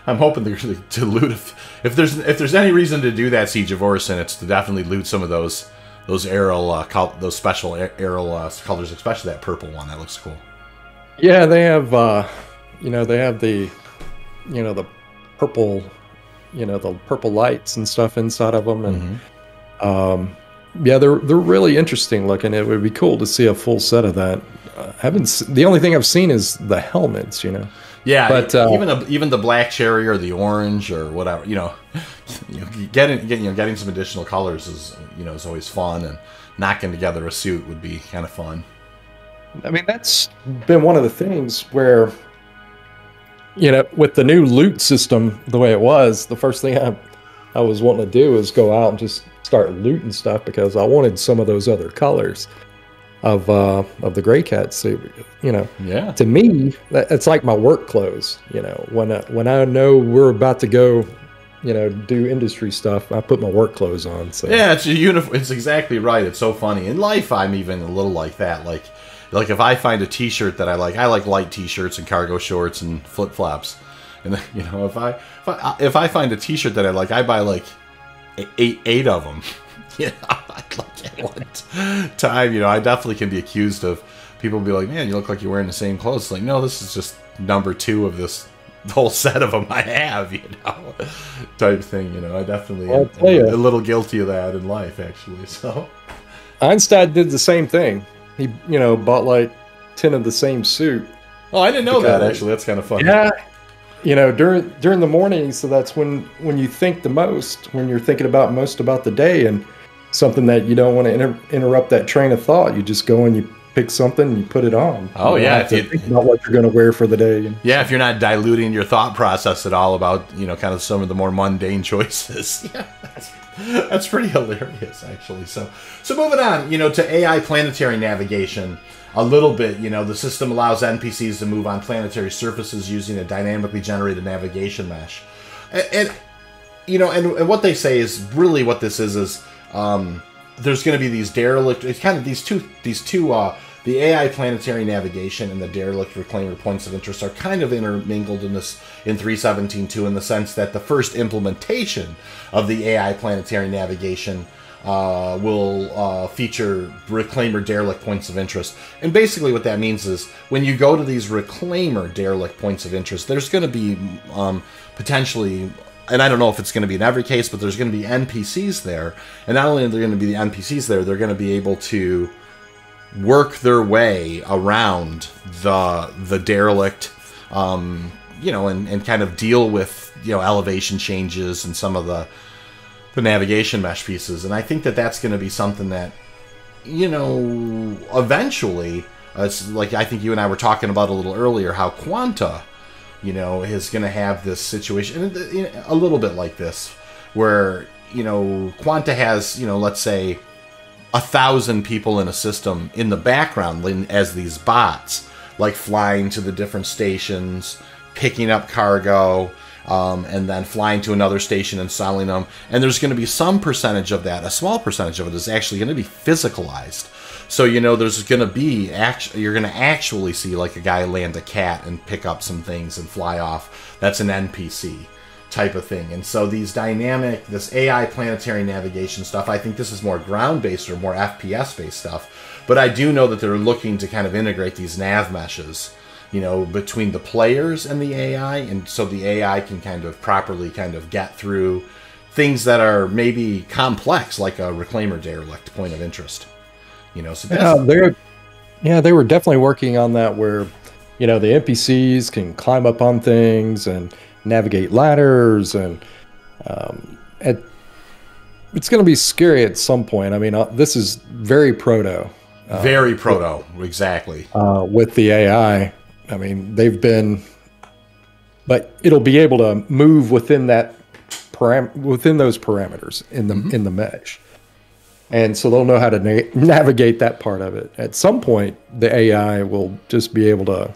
I'm hoping to loot if there's any reason to do that Siege of Orison, it's to definitely loot some of those arrow those special arrow colors, especially that purple one. That looks cool. Yeah, they have they have the the purple the purple lights and stuff inside of them, and yeah, they're really interesting looking. It would be cool to see a full set of that. The only thing I've seen is the helmets, Yeah, but even the black cherry or the orange or whatever, getting some additional colors is always fun, and knocking together a suit would be kind of fun. I mean, that's been one of the things where, with the new loot system the way it was, the first thing I was wanting to do is go out and just start looting stuff, because I wanted some of those other colors of the Gray Cat suit. Yeah. To me, it's like my work clothes. When I know we're about to go, do industry stuff, I put my work clothes on. So yeah, it's a uniform. It's exactly right. It's so funny. In life, I'm even a little like that. Like if I find a T-shirt that I like light T-shirts and cargo shorts and flip flops. And if I find a T-shirt that I like, I buy like eight of them. At one time, I definitely can be accused of people be like, "Man, you look like you're wearing the same clothes." It's like, no, this is just number 2 of this whole set of them I have, type thing. I definitely am a little guilty of that in life, actually. So Einstein did the same thing. He, bought like 10 of the same suit. Oh, I didn't know that, actually. That's kind of funny. Yeah. During the morning, so that's when you think the most, when you're thinking most about the day, and something that you don't want to interrupt that train of thought. You just go and you pick something and you put it on. Oh, yeah. Think about what you're going to wear for the day. Yeah, if you're not diluting your thought process at all about, kind of some of the more mundane choices. Yeah, that's pretty hilarious, actually. So moving on, to AI planetary navigation a little bit. The system allows NPCs to move on planetary surfaces using a dynamically generated navigation mesh. And what they say is really what this is there's going to be these derelict. It's kind of these two. The AI planetary navigation and the derelict reclaimer points of interest are kind of intermingled in 3.17.2 in the sense that the first implementation of the AI planetary navigation will feature reclaimer derelict points of interest. And basically what that means is when you go to these reclaimer derelict points of interest, there's going to be potentially, and I don't know if it's going to be in every case, but there's going to be NPCs there. And not only are there going to be the NPCs there, they're going to be able to work their way around the derelict, and kind of deal with, elevation changes and some of the navigation mesh pieces. And I think that that's going to be something that, eventually, it's like I think you and I were talking about a little earlier, how Quanta, is going to have this situation, a little bit like this, where, Quanta has, let's say, 1,000 people in a system in the background as these bots, like flying to the different stations, picking up cargo, and then flying to another station and selling them. And there's going to be some percentage of that, a small percentage of it is actually going to be physicalized. So, there's going to be, you're going to actually see like a guy land a cat and pick up some things and fly off. That's an NPC type of thing. And so this AI planetary navigation stuff, I think this is more ground-based or more FPS-based stuff. But I do know that they're looking to kind of integrate these nav meshes, between the players and the AI, and so the AI can kind of properly kind of get through things that are maybe complex, like a reclaimer derelict point of interest. So that's... they were definitely working on that where, the NPCs can climb up on things and navigate ladders, and it's going to be scary at some point. I mean, this is very proto. Exactly. With the AI. I mean, but it'll be able to move within within those parameters in the mesh. And so they'll know how to navigate that part of it. At some point, the AI will just be able to,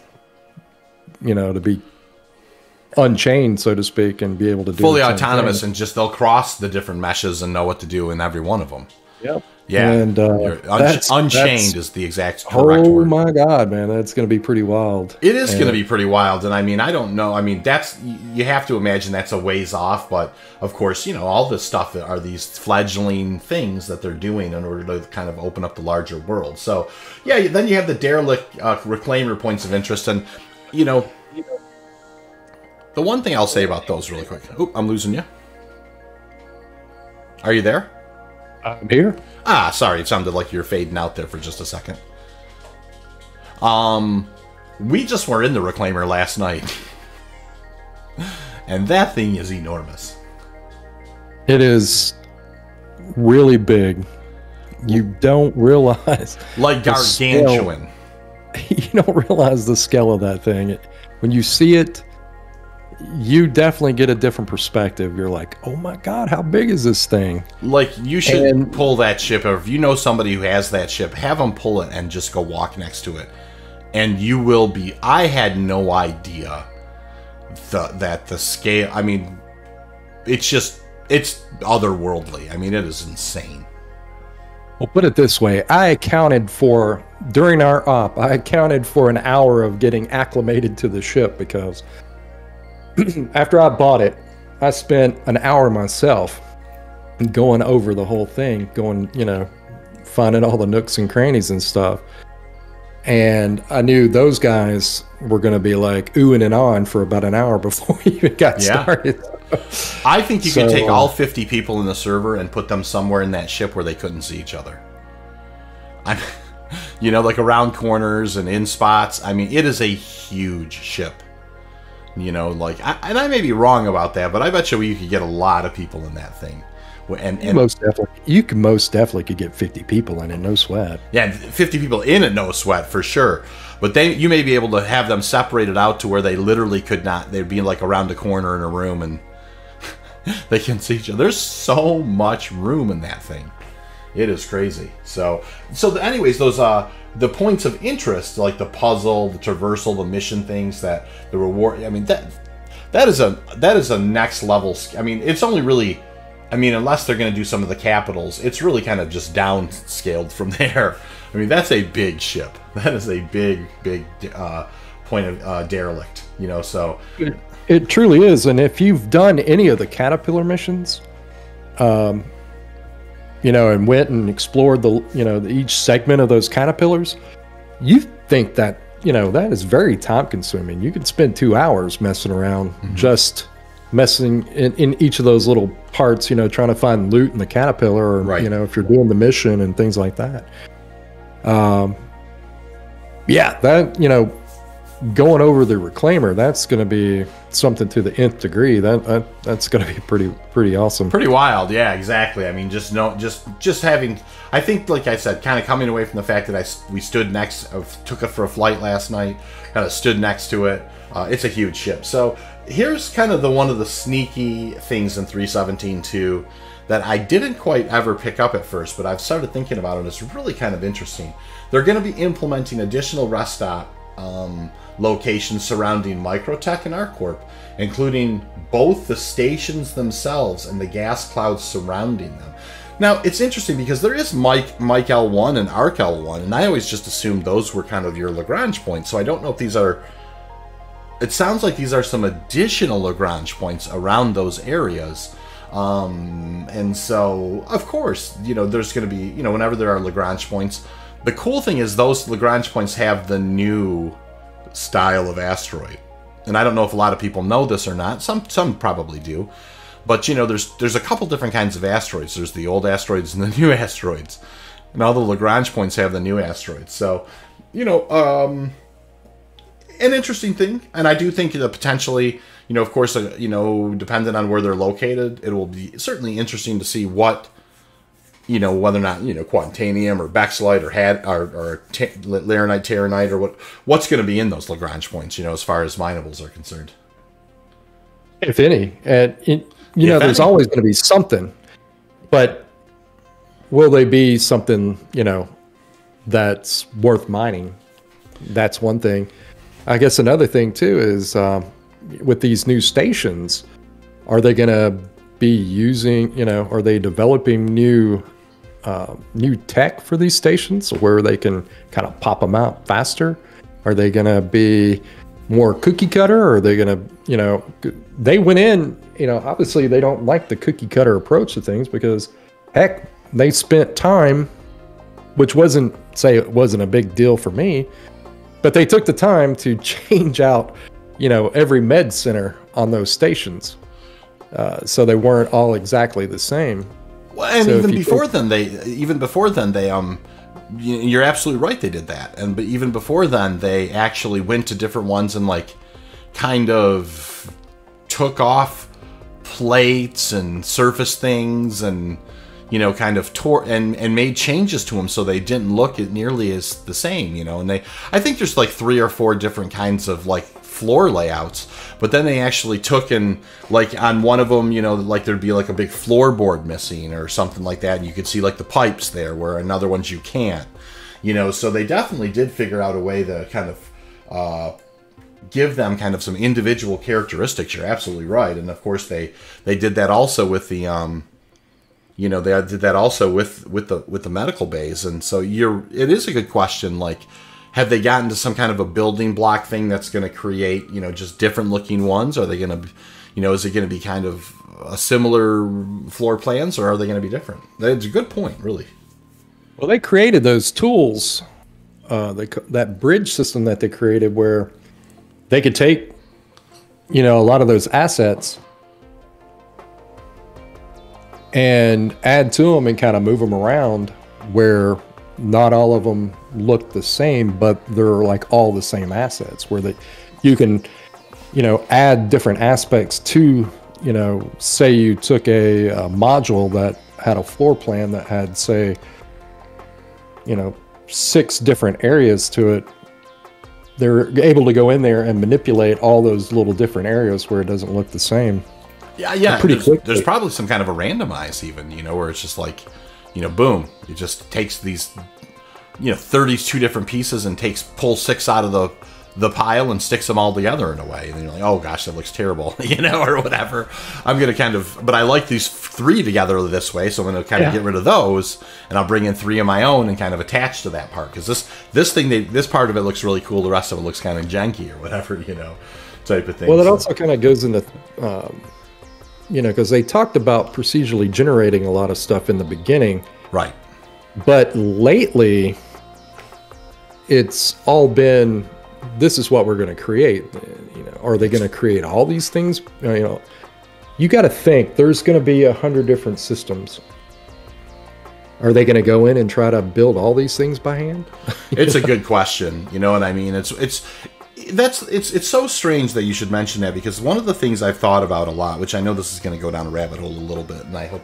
to be unchained, so to speak, and be able to do fully autonomous, and just they'll cross the different meshes and know what to do in every one of them. Yep. Yeah, and unchained is the exact correct word. Oh my God, man, that's going to be pretty wild. It is going to be pretty wild, and I mean, I don't know. I mean, you have to imagine that's a ways off, but of course, all this stuff that are these fledgling things that they're doing in order to kind of open up the larger world. So, yeah, then you have the derelict reclaimer points of interest, and the one thing I'll say about those really quick. Oop, I'm losing you. Are you there? I'm here. Sorry, it sounded like you were fading out there for just a second. We just were in the reclaimer last night. And that thing is enormous. It is really big. You don't realize... Like gargantuan. You don't realize the scale of that thing. When you see it, you definitely get a different perspective. You're like, oh my God, how big is this thing? Like, you should pull that ship, or if you know somebody who has that ship, have them pull it and just go walk next to it. And you will be... I had no idea that the scale... I mean, it's otherworldly. I mean, it is insane. Well, put it this way. During our op, I accounted for an hour of getting acclimated to the ship, because after I bought it, I spent an hour myself going over the whole thing, finding all the nooks and crannies and stuff. And I knew those guys were going to be like oohing and on for about an hour before we even got started. I think you could take all 50 people in the server and put them somewhere in that ship where they couldn't see each other. Like around corners and in spots. I mean, it is a huge ship. And I may be wrong about that, but I bet you could get a lot of people in that thing. And you can most definitely could get 50 people in it, no sweat. Yeah, 50 people in it, no sweat, for sure. But you may be able to have them separated out to where they literally could not. They'd be like around a corner in a room, and they can see each other. There's so much room in that thing. It is crazy. So anyways, those the points of interest, like the puzzle, the traversal, the mission things, that the reward. I mean, that is a next level. I mean, it's only really, unless they're going to do some of the capitals, it's really kind of just downscaled from there. I mean, that's a big ship. That is a big point of derelict. So it truly is. And if you've done any of the caterpillar missions, and went and explored each segment of those caterpillars, you think that, that is very time consuming. You could spend 2 hours messing around, just messing in each of those little parts, trying to find loot in the caterpillar, or, if you're doing the mission and things like that. Going over the reclaimer, that's going to be something to the nth degree. That's going to be pretty awesome. Pretty wild, yeah, exactly. I mean, just having, I think, like I said, kind of coming away from the fact that we stood took it for a flight last night, kind of stood next to it. It's a huge ship. So here's kind of one of the sneaky things in 3.17.2 that I didn't quite ever pick up at first, but I've started thinking about it. It's really kind of interesting. They're going to be implementing additional rest stop locations surrounding Microtech and ArcCorp, including both the stations themselves and the gas clouds surrounding them. Now, it's interesting because there is Mike L1 and Arc L1, and I always just assumed those were kind of your Lagrange points, so I don't know if these are... It sounds like these are some additional Lagrange points around those areas. And so, of course, there's going to be, whenever there are Lagrange points, the cool thing is those Lagrange points have the new style of asteroid. And I don't know if a lot of people know this or not. Some probably do. But, there's a couple different kinds of asteroids. There's the old asteroids and the new asteroids. And all the Lagrange points have the new asteroids. So, an interesting thing. And I do think that potentially, of course, depending on where they're located, it will be certainly interesting to see what, whether or not, quantanium or Bexlite or Laranite, Terranite, or what's going to be in those Lagrange points, as far as minables are concerned. If any. And, there's always going to be something. But will they be something, that's worth mining? That's one thing. I guess another thing, too, is with these new stations, are they going to be using, are they developing new tech for these stations where they can kind of pop them out faster? Are they going to be more cookie cutter, or are they going to, they went in, obviously they don't like the cookie cutter approach to things because, heck, they spent time, which wasn't a big deal for me, but they took the time to change out, every med center on those stations. So they weren't all exactly the same. Well, and so even before then, you're absolutely right. They did that, but even before then, they actually went to different ones and kind of took off plates and surface things and kind of tore and made changes to them so they didn't look nearly as the same. And I think there's 3 or 4 different kinds of floor layouts, but then they actually took and on one of them, there'd be a big floorboard missing or something like that, and you could see the pipes there, where in other ones you can't, so they definitely did figure out a way to kind of give them kind of some individual characteristics. You're absolutely right. And of course they did that also with the they did that also with the medical bays. And so it is a good question, have they gotten to some kind of a building block thing that's going to create, just different looking ones? Are they going to, is it going to be kind of a similar floor plans, or are they going to be different? That's a good point, really. Well, they created those tools, that bridge system that they created, where they could take, a lot of those assets and add to them and kind of move them around, where not all of them look the same, but they're all the same assets, where you can, add different aspects to, say you took a module that had a floor plan that had, say, 6 different areas to it. They're able to go in there and manipulate all those little different areas where it doesn't look the same. Yeah. There's probably some kind of a randomize even, where it's just boom, it just takes these, 32 different pieces and pulls 6 out of the pile and sticks them all together in a way. And then you're oh gosh, that looks terrible, or whatever. I'm going to but I like these 3 together this way, so I'm going to kind of get rid of those, and I'll bring in 3 of my own and kind of attach to that part. Because this part of it looks really cool. The rest of it looks kind of janky or whatever, type of thing. Well, it also kind of goes into, because they talked about procedurally generating a lot of stuff in the beginning. Right. But lately, it's all been, this is what we're going to create. Are they going to create all these things? You got to think there's going to be 100 different systems. Are they going to go in and try to build all these things by hand? It's a good question. You know what I mean? It's so strange that you should mention that, because one of the things I've thought about a lot, which I know this is going to go down a rabbit hole a little bit, and I hope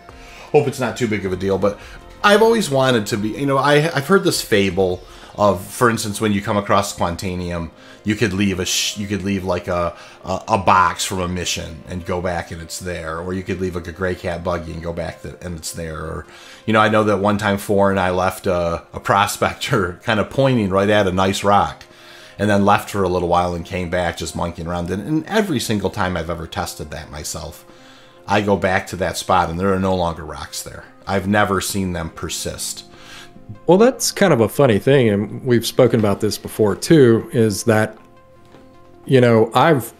it's not too big of a deal, but I've always wanted to be, I've heard this fable of, for instance, when you come across Quantanium, you could leave a box from a mission and go back and it's there, or you could leave a gray cat buggy and go back and it's there, or I know that one time Four and I left a prospector kind of pointing right at a nice rock, and then left for a little while and came back just monkeying around. And every single time I've ever tested that myself, I go back to that spot and there are no longer rocks there. I've never seen them persist. Well, that's kind of a funny thing, and we've spoken about this before too, is that, I've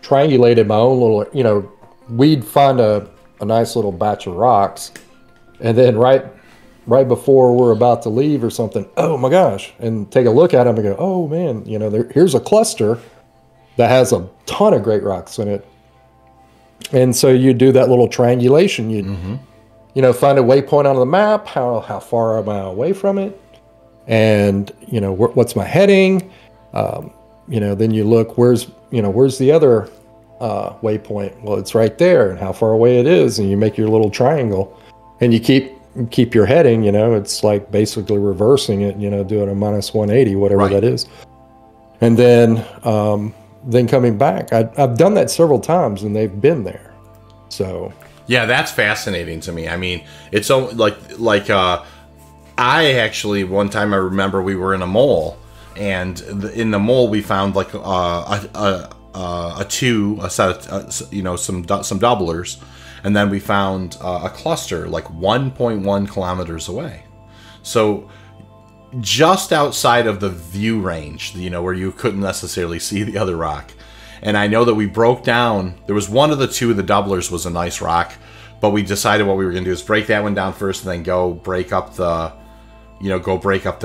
triangulated my own little, we'd find a nice little batch of rocks, and then right before we're about to leave or something, oh my gosh, and take a look at them and go, oh man, here's a cluster that has a ton of great rocks in it. And so you do that little triangulation. You find a waypoint on the map. How far am I away from it? And what's my heading? Then you look, where's the other waypoint? Well, it's right there, and how far away it is, and you make your little triangle, and you keep your heading. It's like basically reversing it. Doing a minus 180, whatever that is, and then coming back. I've done that several times, and they've been there. So. Yeah, that's fascinating to me. I mean, it's so like I actually one time I remember we were in a mole, and in the mole we found like a set of some doublers, and then we found a cluster like 1.1 kilometers away. So just outside of the view range, where you couldn't necessarily see the other rock. And I know that we broke down, there was one of the two of the doublers was a nice rock, but we decided what we were going to do is break that one down first and then go break up the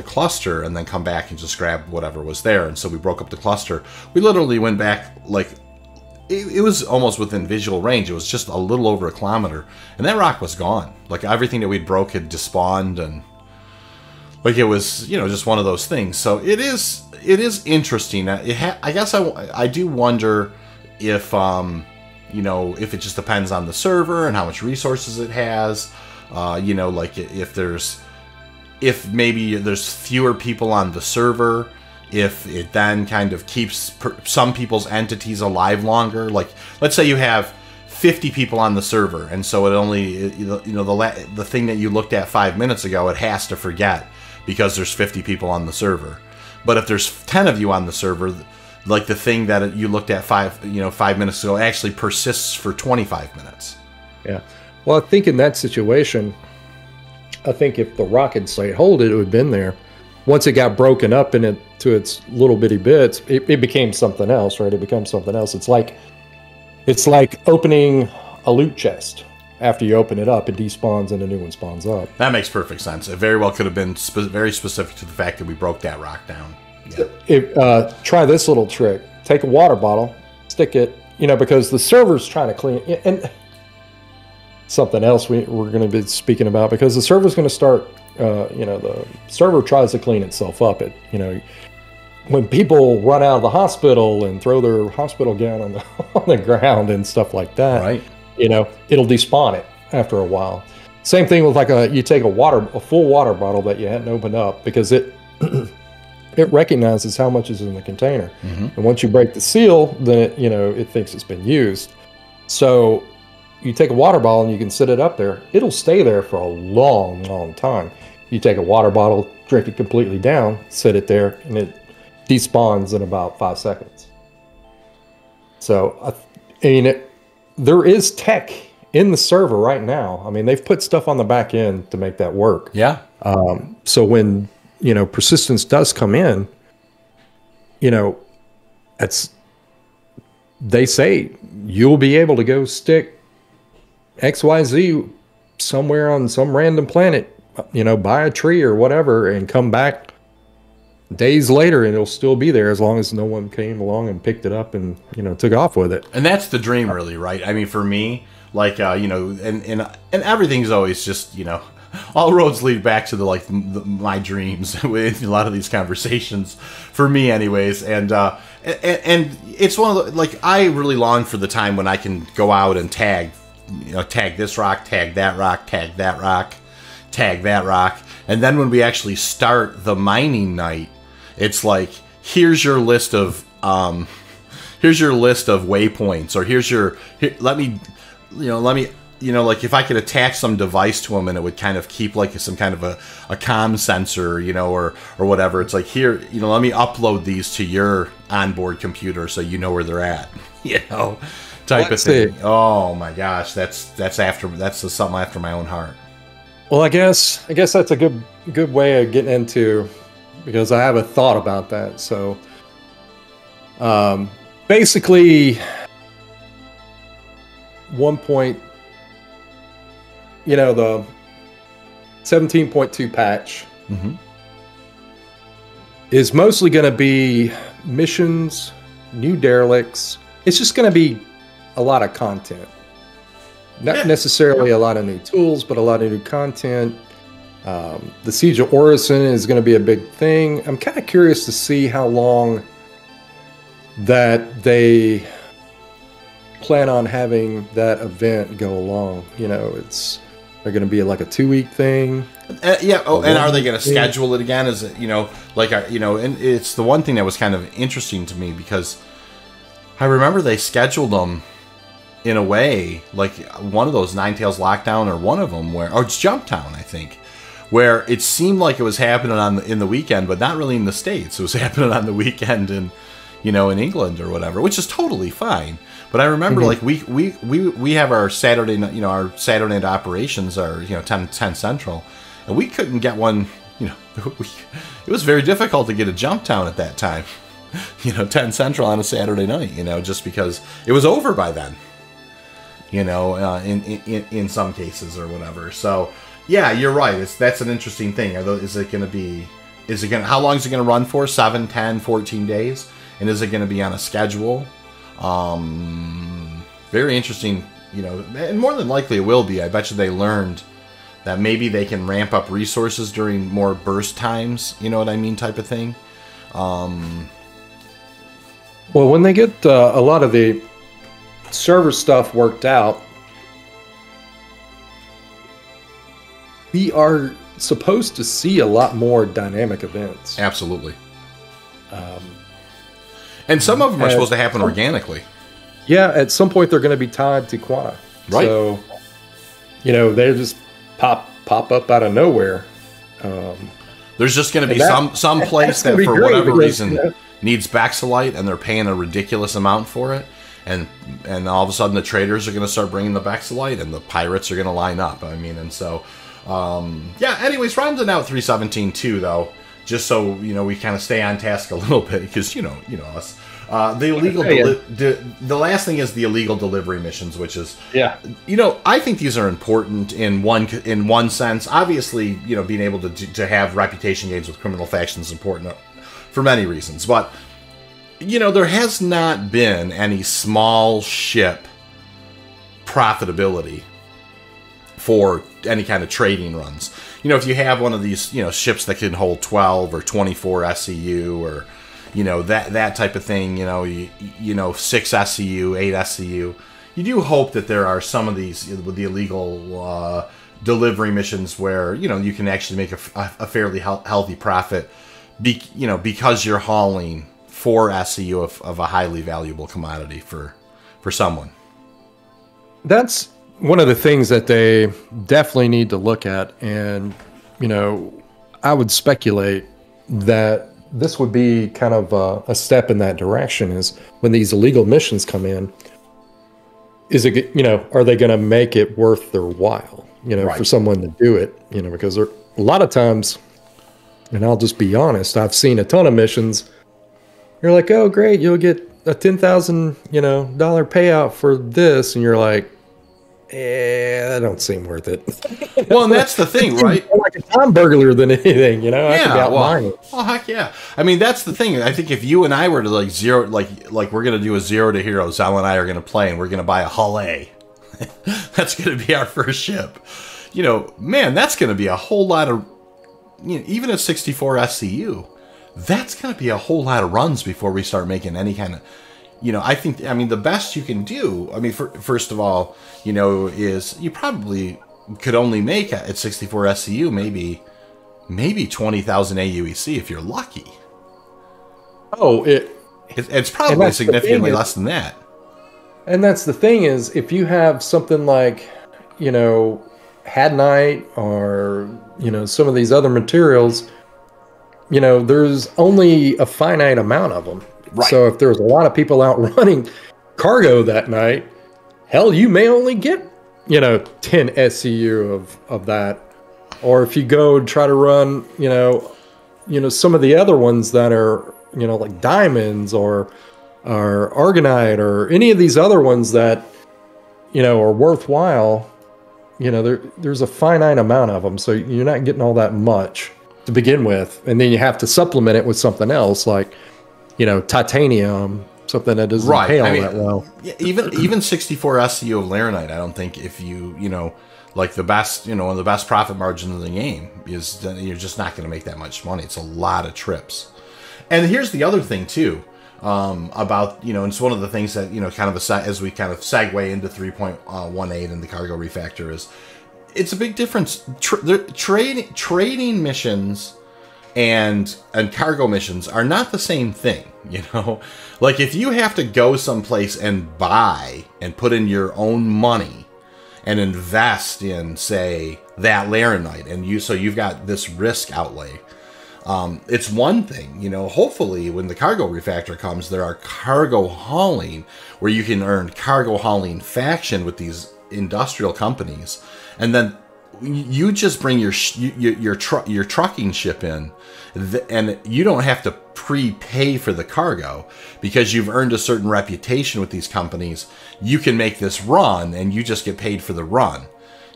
cluster and then come back and just grab whatever was there. And so we broke up the cluster. We literally went back, like, it was almost within visual range. It was just a little over a kilometer. And that rock was gone. Like, everything that we'd broke had despawned, and like it was, just one of those things. So it is interesting. I guess I do wonder if, if it just depends on the server and how much resources it has. Like if maybe there's fewer people on the server, if it then kind of keeps some people's entities alive longer. Like, let's say you have 50 people on the server, and so it only, the thing that you looked at 5 minutes ago, it has to forget because there's 50 people on the server. But if there's 10 of you on the server, like the thing that you looked at 5 minutes ago actually persists for 25 minutes. Yeah. Well, I think in that situation, I think if the rock had stayed hold, it would have been there. Once it got broken up into its little bitty bits, it became something else, right? It becomes something else. It's like opening a loot chest. After you open it up, it despawns and a new one spawns up. That makes perfect sense. It very well could have been very specific to the fact that we broke that rock down. Yeah. Try this little trick. Take a water bottle, stick it, because the server's trying to clean it. And something else we're going to be speaking about, because the server's going to start, the server tries to clean itself up. When people run out of the hospital and throw their hospital gown on the ground and stuff like that, right? It'll despawn it after a while. Same thing with you take a full water bottle that you hadn't opened up, because it recognizes how much is in the container. Mm-hmm. And once you break the seal, then it thinks it's been used. So you take a water bottle and you can sit it up there. It'll stay there for a long, long time. You take a water bottle, drink it completely down, sit it there, and it despawns in about 5 seconds. So, there is tech in the server right now. I mean, they've put stuff on the back end to make that work. Yeah. So when, persistence does come in, they say you'll be able to go stick XYZ somewhere on some random planet, by a tree or whatever, and come back days later and it'll still be there, as long as no one came along and picked it up and took off with it. And that's the dream, really, right? I mean, for me, like and everything's always just all roads lead back to my dreams with a lot of these conversations, for me anyways. And it's one of the, I really long for the time when I can go out and tag this rock, tag that rock, tag that rock, tag that rock. And then when we actually start the mining night, it's like, here's your list of waypoints, or let me like if I could attach some device to them and it would kind of keep like some kind of a comm sensor, or whatever. It's like, here, let me upload these to your onboard computer so you know where they're at, type of thing. Oh my gosh, that's something after my own heart. Well, I guess that's a good way of getting into, because I have a thought about that. So, basically, one point, the 17.2 patch is mostly going to be missions, new derelicts. It's just going to be a lot of content. Not necessarily a lot of new tools, but a lot of new content. The Siege of Orison is going to be a big thing. I'm kind of curious to see how long that they plan on having that event go along. They're going to be like a 2-week thing. And are they going to schedule it again? Is it, and it's the one thing that was kind of interesting to me, because I remember they scheduled them in a way, like one of those Ninetales Lockdown, or one of them or it's Jumptown, I think, where it seemed like it was happening in the weekend, but not really in the States. It was happening on the weekend in England or whatever, which is totally fine. But I remember like we have our Saturday night, our Saturday night operations are 10 Central, and we couldn't get one. It was very difficult to get a Jumptown at that time. 10 Central on a Saturday night. Just because it was over by then. In some cases or whatever. So yeah, you're right. That's an interesting thing. How long is it going to run for? 7, 10, 14 days? And is it going to be on a schedule? Very interesting, and more than likely it will be. I bet you they learned that maybe they can ramp up resources during more burst times, what I mean, type of thing. Well, when they get a lot of the server stuff worked out, we are supposed to see a lot more dynamic events. Absolutely. And some of them are supposed to happen organically. Yeah, at some point they're going to be tied to Quanta. Right. So, they just pop up out of nowhere. There's just going to be some place that for whatever reason needs Baxilite, and they're paying a ridiculous amount for it. And all of a sudden the traders are going to start bringing the Baxilite, and the pirates are going to line up. Anyways, rounding out 317.2 though, just so we kind of stay on task a little bit, because us. The illegal the last thing is the illegal delivery missions, which is I think these are important in one sense. Obviously, being able to have reputation gains with criminal factions is important for many reasons, but there has not been any small ship profitability for any kind of trading runs. If you have one of these, ships that can hold 12 or 24 SCU, or, that type of thing, 6 SCU, 8 SCU, you do hope that there are some of these with the illegal delivery missions where, you can actually make a fairly healthy profit, because you're hauling 4 SCU of a highly valuable commodity for someone. That's one of the things that they definitely need to look at. And, I would speculate that this would be kind of a step in that direction, is when these illegal missions come in, is it, are they going to make it worth their while, right, for someone to do it, because a lot of times, and I'll just be honest, I've seen a ton of missions. You're like, oh, great, you'll get a $10,000, dollar payout for this. And you're like, that don't seem worth it. Well, and that's the thing, right? More like a time burglar than anything, Yeah, well, heck yeah. I mean, that's the thing. I think if you and I were to like we're going to do a 0 to hero, Zel and I are going to play, and we're going to buy a Hull A. That's going to be our first ship. Man, that's going to be a whole lot of, even at 64 SCU, that's going to be a whole lot of runs before we start making any kind of, the best you can do, first of all, is you probably could only make at 64 SCU maybe 20,000 AUEC if you're lucky. Oh, it's probably significantly less than that. And that's the thing, is if you have something like, hadnite or, some of these other materials, there's only a finite amount of them. Right. So if there's a lot of people out running cargo that night, hell, you may only get, 10 SCU of that. Or if you go and try to run, some of the other ones that are, like diamonds or argonite or any of these other ones that, are worthwhile, there's a finite amount of them. So you're not getting all that much to begin with. And then you have to supplement it with something else like, titanium, something that doesn't pay all that well. Yeah, even 64 SCU of laranite, I don't think if you, like the best, one of the best profit margins in the game is you're just not going to make that much money. It's a lot of trips. And here's the other thing too, about, it's one of the things that, kind of as we kind of segue into 3.18 and the cargo refactor is, it's a big difference. Trading missions and cargo missions are not the same thing, Like if you have to go someplace and buy and put in your own money and invest in, say, that laranite, and you've got this risk outlay. It's one thing, hopefully when the cargo refactor comes, there are cargo hauling where you can earn cargo hauling faction with these industrial companies, and then you just bring your trucking ship in, and you don't have to prepay for the cargo because you've earned a certain reputation with these companies. You can make this run, and you just get paid for the run.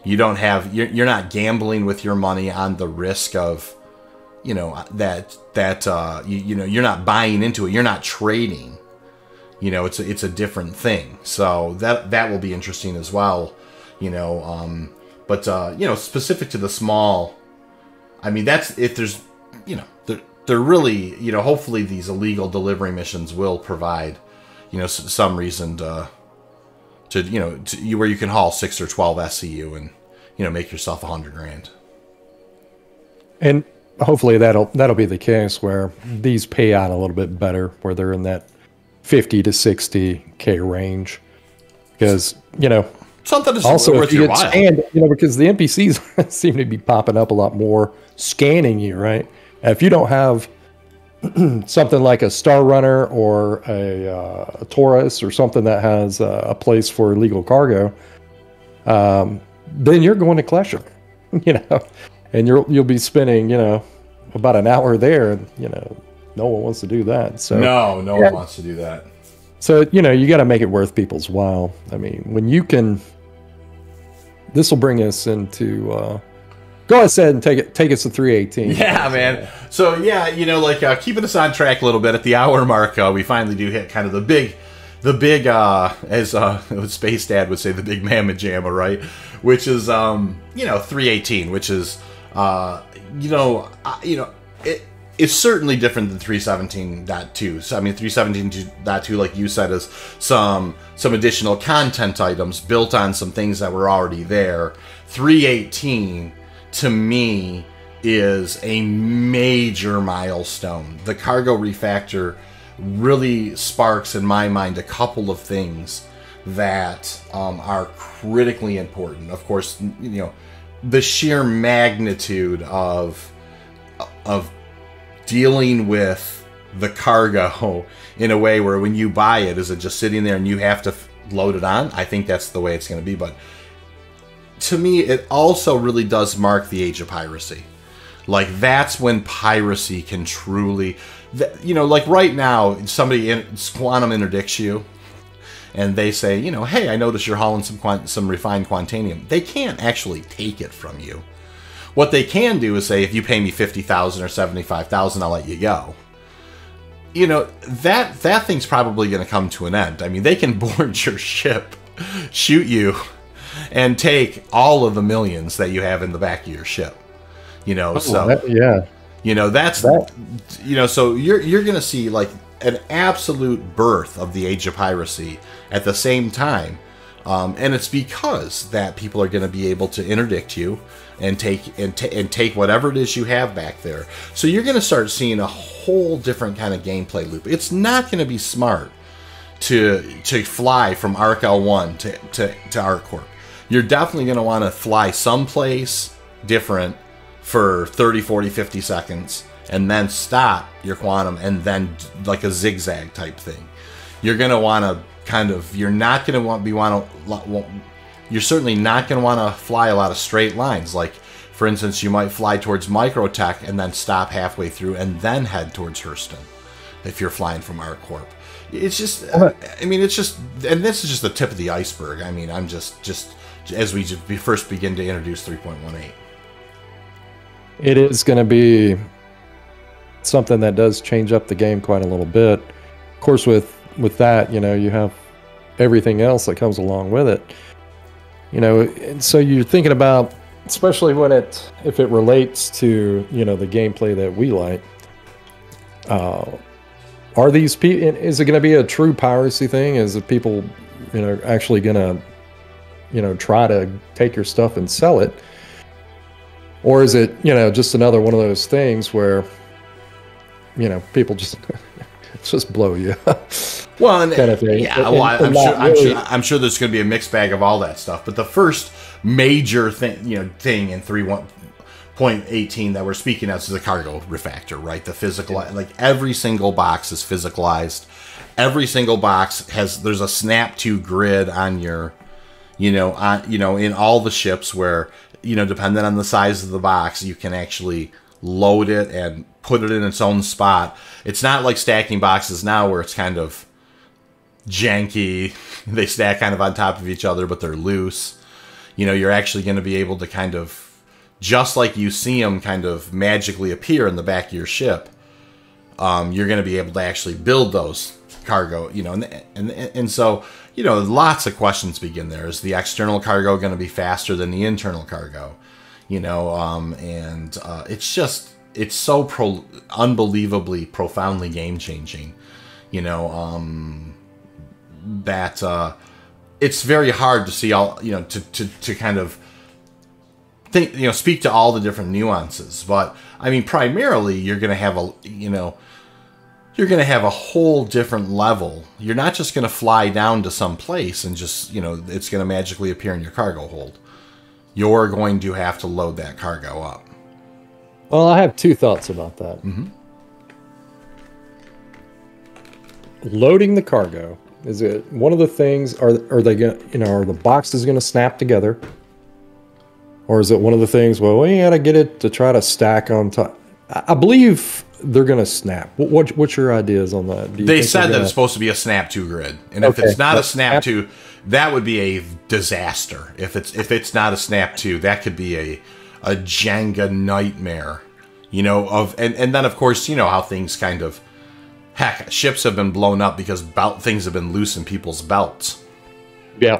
You don't have you're not gambling with your money on the risk of, you're not buying into it. You're not trading. It's a different thing. So that will be interesting as well. But specific to the small, I mean, that's if there's, they're really, hopefully these illegal delivery missions will provide, some reason to where you can haul 6 or 12 SCU and, make yourself $100,000. And hopefully that'll be the case where these pay out a little bit better, where they're in that 50 to 60K range, because, something that's also worth your while. Scanned, because the NPCs seem to be popping up a lot more, scanning you, right? If you don't have something like a Star Runner or a Taurus or something that has a place for illegal cargo, then you're going to Klesher, and you'll be spending, about an hour there, and no one wants to do that. So no one wants to do that. So you got to make it worth people's while. I mean, when you can. This will bring us into. Go ahead and take us to 318. Yeah, man. So yeah, keeping us on track a little bit at the hour mark, we finally do hit kind of the big, as Space Dad would say, the big mamma jamma, right? Which is 318, which is it's certainly different than 317.2. So I mean, 317.2, like you said, is some additional content items built on some things that were already there. 318 to me is a major milestone. The cargo refactor really sparks in my mind a couple of things that are critically important. Of course, the sheer magnitude of dealing with the cargo in a way where when you buy it, is it just sitting there and you have to load it on? I think that's the way it's going to be. But to me, it also really does mark the age of piracy. Like, that's when piracy can truly, like right now, somebody quantum interdicts you and they say, hey, I notice you're hauling some refined quantanium. They can't actually take it from you. What they can do is say, if you pay me $50,000 or $75,000, I'll let you go. That thing's probably going to come to an end. I mean, they can board your ship, shoot you, and take all of the millions that you have in the back of your ship. So you're going to see like an absolute birth of the age of piracy at the same time. And it's because that people are going to be able to interdict you and take whatever it is you have back there. So you're going to start seeing a whole different kind of gameplay loop. It's not going to be smart to fly from Arc L1 to ArcCorp. you're definitely going to want to fly someplace different for 30, 40, 50 seconds, and then stop your quantum, and then like a zigzag type thing. You're going to want to kind of, you're certainly not going to want to fly a lot of straight lines. Like, for instance, you might fly towards Microtech and then stop halfway through and then head towards Hurston if you're flying from ArcCorp. It's just, I mean, it's just, and this is just the tip of the iceberg. I mean, I'm just as we first begin to introduce 3.18. It is going to be something that does change up the game quite a little bit. Of course, with that, you know, you have everything else that comes along with it. You know, and so you're thinking about, especially when if it relates to, you know, the gameplay that we like. Are these people? Is it going to be a true piracy thing? Is it people, you know, actually going to, you know, try to take your stuff and sell it? Or is it, you know, just another one of those things where, you know, people just blow you up? Well, and, kind of thing. Yeah, well, I'm sure there's going to be a mixed bag of all that stuff. But the first major thing in 3.18 that we're speaking of is the cargo refactor, right? The physical, like every single box is physicalized. Every single box there's a snap to grid on your, in all the ships where, depending on the size of the box, you can actually load it and put it in its own spot. It's not like stacking boxes now where it's kind of janky. They stack kind of on top of each other, but they're loose. You're actually going to be able to kind of, just like you see them kind of magically appear in the back of your ship, you're going to be able to actually build those cargo, and so, lots of questions begin there. Is the external cargo going to be faster than the internal cargo? It's so unbelievably, profoundly game-changing, that it's very hard to see all, to kind of think, speak to all the different nuances. But, I mean, primarily, you're going to have a whole different level. You're not just going to fly down to some place and just, it's going to magically appear in your cargo hold. You're going to have to load that cargo up. Well, I have two thoughts about that. Mm-hmm. Loading the cargo, is it one of the things? Are they going? Are the boxes going to snap together, or is it one of the things? Well, we got to get it to try to stack on top. I believe they're going to snap. What's your ideas on that? They said that it's supposed to be a snap to grid, and if it's not a snap to, that would be a disaster. If it's not a snap to, that could be a Jenga nightmare, and then of course how things kind of, heck, ships have been blown up because things have been loose in people's belts. Yeah.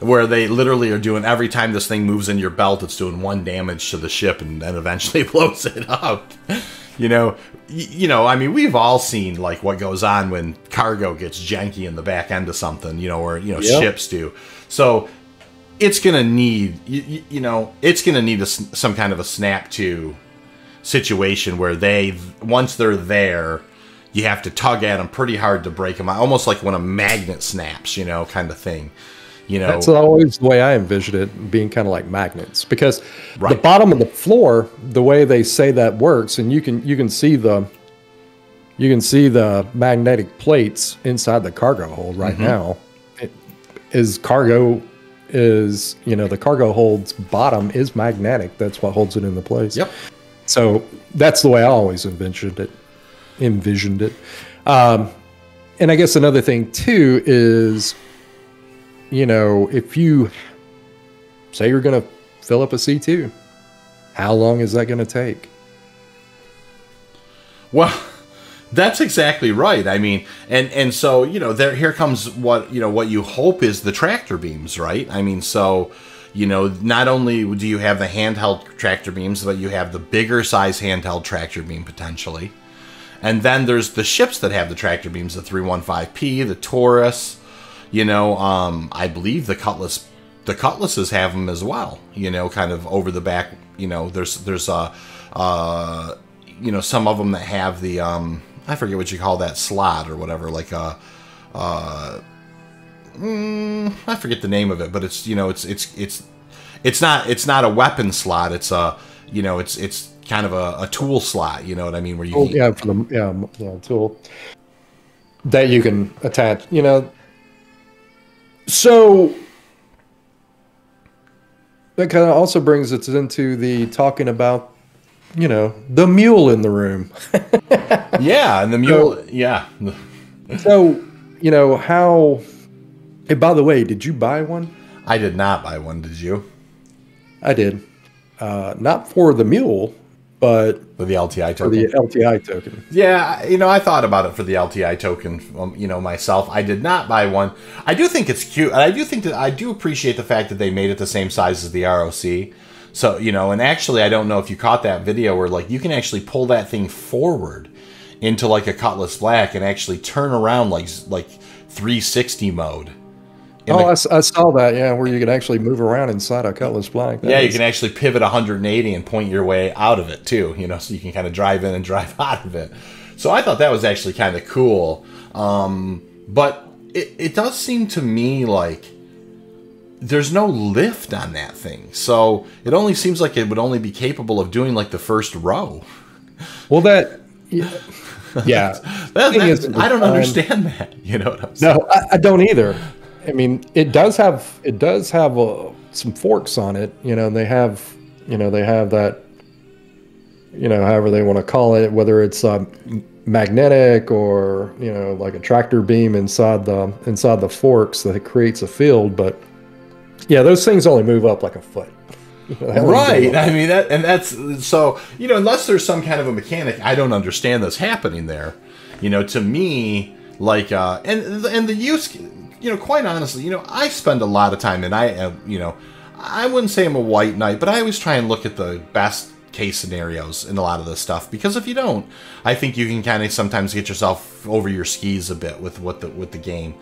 Where they literally are doing, every time this thing moves in your belt, it's doing 1 damage to the ship and then eventually blows it up. I mean, we've all seen like what goes on when cargo gets janky in the back end of something, or ships do. So it's gonna need, it's gonna need some kind of a snap to situation where once they're there, you have to tug at them pretty hard to break them out, almost like when a magnet snaps, kind of thing. That's always the way I envisioned it, being kind of like magnets, because the bottom of the floor, the way they say that works, and you can see the magnetic plates inside the cargo hold right now. The cargo hold's bottom is magnetic. That's what holds it into place. Yep. So that's the way I always envisioned it. And I guess another thing too is, if you say you're going to fill up a C2, how long is that going to take? Well, that's exactly right. I mean, and so, here comes what you hope is the tractor beams, right? I mean, so, not only do you have the handheld tractor beams, but you have the bigger size handheld tractor beam potentially. And then there's the ships that have the tractor beams, the 315P, the Taurus, I believe the Cutlasses have them as well, kind of over the back, there's some of them that have the, I forget what you call that slot or whatever, like I forget the name of it, but it's, you know, it's not a weapon slot. It's a, you know, it's kind of a tool slot. You know what I mean? Where you for the tool that you can attach. You know, so that kind of also brings us into the talking about, you know, the mule in the room. Yeah, and the mule. So, yeah. So, you know how. Hey, by the way, did you buy one? I did not buy one. Did you? I did. Not for the mule, but for the LTI token. For the LTI token. Yeah, you know, I thought about it for the LTI token, you know, myself. I did not buy one. I do think it's cute, and I do appreciate the fact that they made it the same size as the ROC. So, you know, and actually, I don't know if you caught that video where, like, you can actually pull that thing forward into, like, a Cutlass Black and actually turn around, like 360 mode. I saw that, yeah, where you can actually move around inside a Cutlass Black. You can actually pivot 180 and point your way out of it, too, you know, so you can kind of drive in and drive out of it. So I thought that was actually kind of cool. But it does seem to me like there's no lift on that thing. So it only seems like it would only be capable of doing, like, the first row. Well, yeah. I don't understand that. You know what I'm saying? No, I don't either. I mean, it does have some forks on it, you know. And they have that, you know, however they want to call it, whether it's magnetic or, you know, like a tractor beam inside the forks that creates a field. But yeah, those things only move up like a foot. You know, right. I mean, that's so, you know, unless there's some kind of a mechanic, I don't understand this happening there. You know, to me, like, and the use. You know, quite honestly, you know, I spend a lot of time, and you know, I wouldn't say I'm a white knight, but I always try and look at the best case scenarios in a lot of this stuff, because if you don't, I think you can kind of sometimes get yourself over your skis a bit with the game,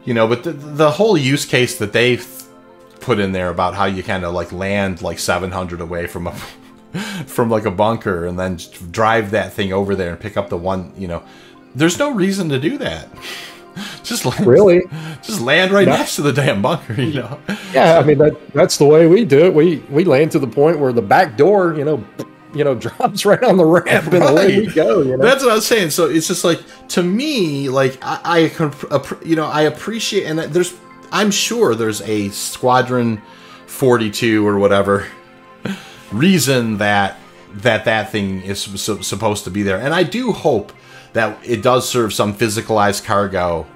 you know. But the whole use case that they've put in there about how you kind of like land like 700 away from like a bunker and then drive that thing over there and pick up the one, you know, there's no reason to do that. Just land right next to the damn bunker, you know. Yeah, I mean that's the way we do it. We land to the point where the back door, you know, drops right on the ramp, and away we go. You know? That's what I was saying. So it's just like, to me, like I appreciate, and I'm sure there's a Squadron 42 or whatever reason that thing is supposed to be there, and I do hope that it does serve some physicalized cargo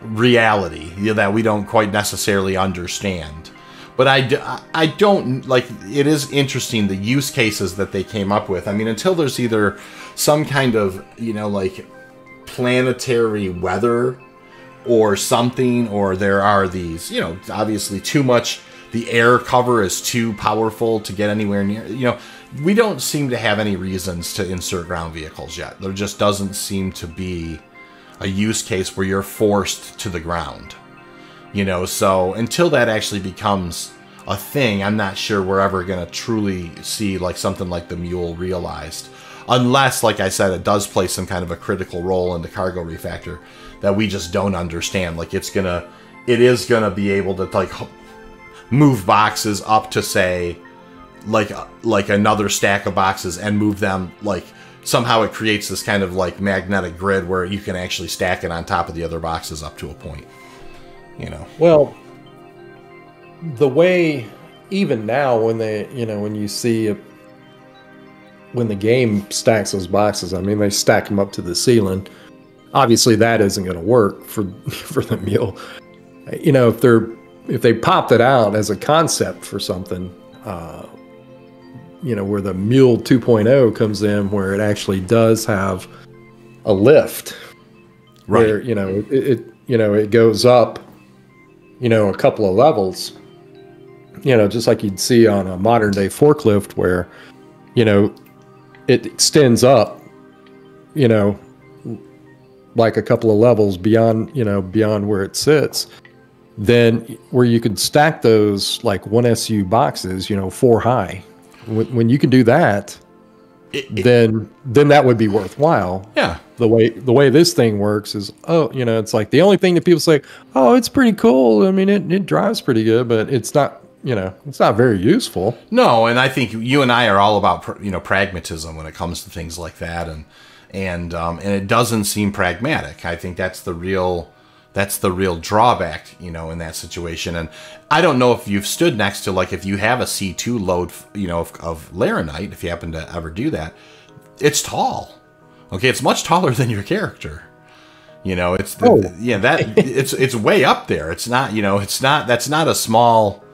reality, you know, that we don't quite necessarily understand. But I don't, like, it is interesting the use cases that they came up with. I mean, until there's either some kind of, you know, like, planetary weather or something, or there are these, you know, obviously too much, the air cover is too powerful to get anywhere near, you know. We don't seem to have any reasons to insert ground vehicles yet. There just doesn't seem to be a use case where you're forced to the ground. You know, so until that actually becomes a thing, I'm not sure we're ever going to truly see like something like the Mule realized. Unless, like I said, it does play some kind of a critical role in the cargo refactor that we just don't understand. Like it is gonna be able to like move boxes up to, say, like another stack of boxes and move them, like somehow it creates this kind of like magnetic grid where you can actually stack it on top of the other boxes up to a point, you know. Well, the way even now when they, you know, when you see when the game stacks those boxes, I mean, they stack them up to the ceiling. Obviously that isn't going to work for the Mule. You know, if they popped it out as a concept for something, you know, where the Mule 2.0 comes in, where it actually does have a lift, right? Where, you know, it goes up, you know, a couple of levels, you know, just like you'd see on a modern day forklift, where, you know, it extends up, you know, like a couple of levels beyond, you know, beyond where it sits. Then where you could stack those like 1SU boxes, you know, 4 high. When you can do that, then that would be worthwhile. Yeah. The way this thing works is, it's like the only thing that people say, oh, it's pretty cool. I mean, it drives pretty good, but it's not, it's not very useful. No, and I think you and I are all about pragmatism when it comes to things like that, and it doesn't seem pragmatic. I think that's the real drawback, in that situation. And I don't know if you've stood next to, like, if you have a C2 load, of laranite, if you happen to ever do that, it's tall. Okay, it's much taller than your character. It's way up there. It's not, that's not a small,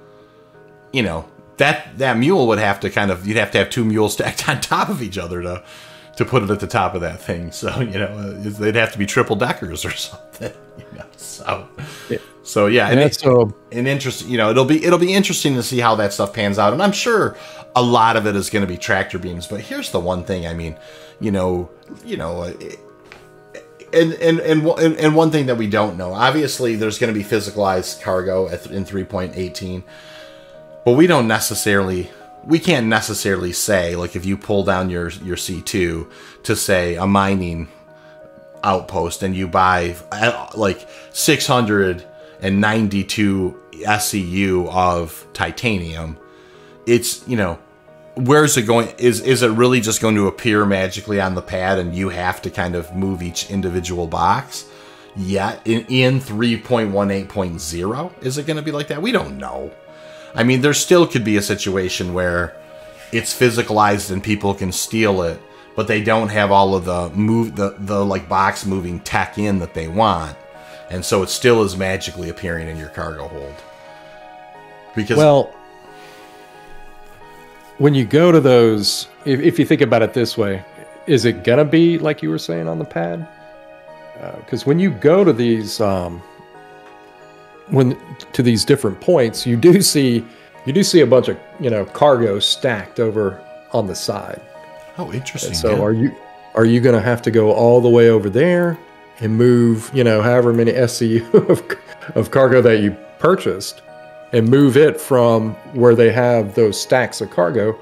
that mule would have to you'd have to have two mules stacked on top of each other to put it at the top of that thing. So, they'd have to be triple deckers or something, So yeah, and it's an interesting, it'll be interesting to see how that stuff pans out. And I'm sure a lot of it is going to be tractor beams, but here's the one thing, I mean, and one thing that we don't know, obviously there's going to be physicalized cargo in 3.18, but we can't necessarily say, like, if you pull down your C2 to, say, a mining outpost and you buy like 692 SEU of titanium, it's, where's it going? Is it really just going to appear magically on the pad and you have to kind of move each individual box? Yeah, in 3.18.0, is it going to be like that? We don't know. I mean, there still could be a situation where it's physicalized and people can steal it, but they don't have all of the like box moving tech in that they want, and so it still is magically appearing in your cargo hold. Because, well, when you go to those, if you think about it this way, is it gonna be like you were saying on the pad? Because when you go to these these different points, you do see a bunch of cargo stacked over on the side. Oh, interesting. And so are you going to have to go all the way over there and move however many SCU of cargo that you purchased and move it from where they have those stacks of cargo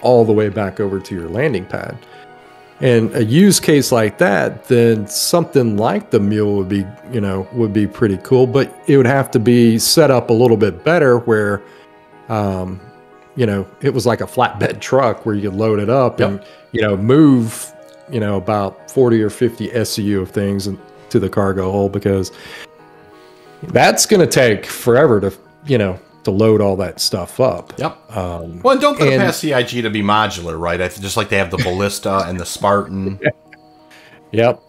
all the way back over to your landing pad? And a use case like that, then something like the mule would be pretty cool, but it would have to be set up a little bit better where, it was like a flatbed truck where you could load it up and, move, about 40 or 50 SCU of things to the cargo hold, because that's going to take forever to load all that stuff up. Yep. Well, and don't put it past CIG to be modular, right? Just like they have the Ballista and the Spartan. Yep.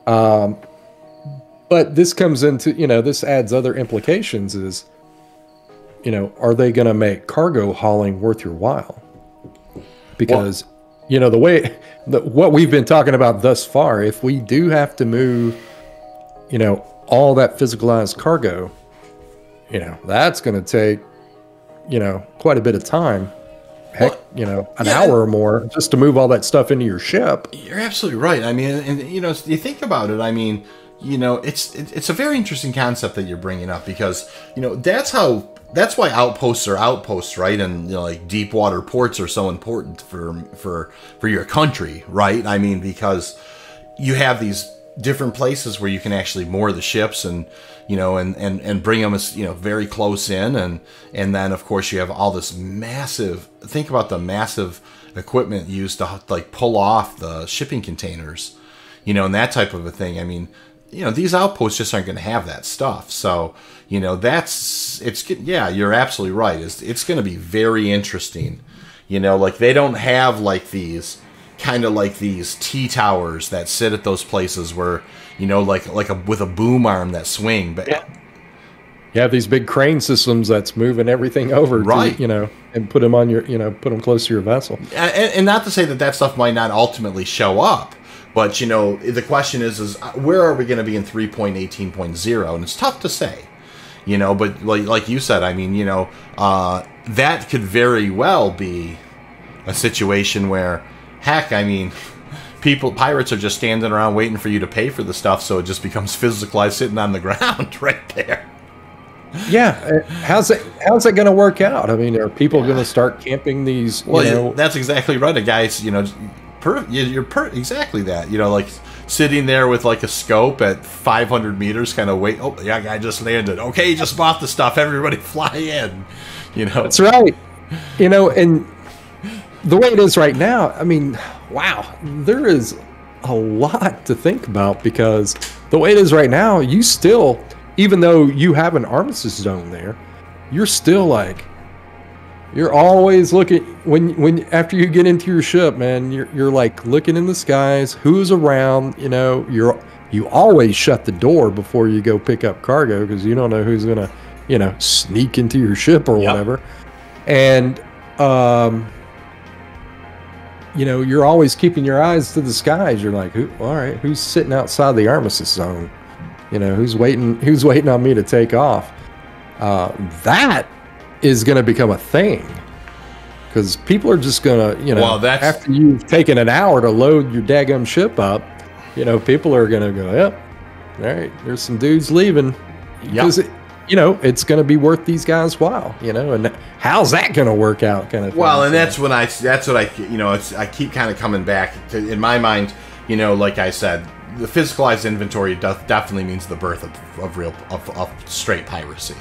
But this comes into, this adds other implications is, are they going to make cargo hauling worth your while? Because, what we've been talking about thus far, if we do have to move, all that physicalized cargo, that's going to take, quite a bit of time. Heck, an hour or more just to move all that stuff into your ship. You're absolutely right. I mean, and you think about it. I mean, it's a very interesting concept that you're bringing up, because that's why outposts are outposts, right? And like deep water ports are so important for your country, right? I mean, because you have these different places where you can actually moor the ships and bring them very close in, and then of course you have all this massive, think about the massive equipment used to like pull off the shipping containers, and that type of a thing. I mean, these outposts just aren't going to have that stuff. So, you're absolutely right. It's going to be very interesting. Like they don't have like these kind of like these T-towers that sit at those places where, with a boom arm that swing. But you have these big crane systems that's moving everything over, right? And put them on your, put them close to your vessel. And not to say that stuff might not ultimately show up. But, the question is where are we going to be in 3.18.0? And it's tough to say, but like you said, I mean, that could very well be a situation where, heck, I mean, pirates are just standing around waiting for you to pay for the stuff, so it just becomes physicalized sitting on the ground right there. Yeah, how's it going to work out? I mean, are people going to start camping these? Well, that's exactly right. A guy's, exactly that. You know, like sitting there with like a scope at 500 meters, kind of wait. Oh, yeah, guy just landed. Okay, just bought the stuff. Everybody fly in. You know, that's right. You know, and the way it is right now, I mean, wow, there is a lot to think about, because the way it is right now, you still, even though you have an armistice zone there, you're still like, you're always looking when after you get into your ship, man, you're like looking in the skies, who's around, you know, you always shut the door before you go pick up cargo, because you don't know who's gonna, you know, sneak into your ship or whatever. And you know, you're always keeping your eyes to the skies. You're like, all right, who's sitting outside the armistice zone? You know, who's waiting on me to take off? That is going to become a thing, because people are just going to, you know, after you've taken an hour to load your daggum ship up, you know, people are going to go, yep, all right, there's some dudes leaving. Because, you know, it's going to be worth these guys' while, you know, and how's that going to work out, kind of thing. Well, and that's what I, you know, I keep kind of coming back to, in my mind, you know, like I said, the physicalized inventory definitely means the birth of straight piracy.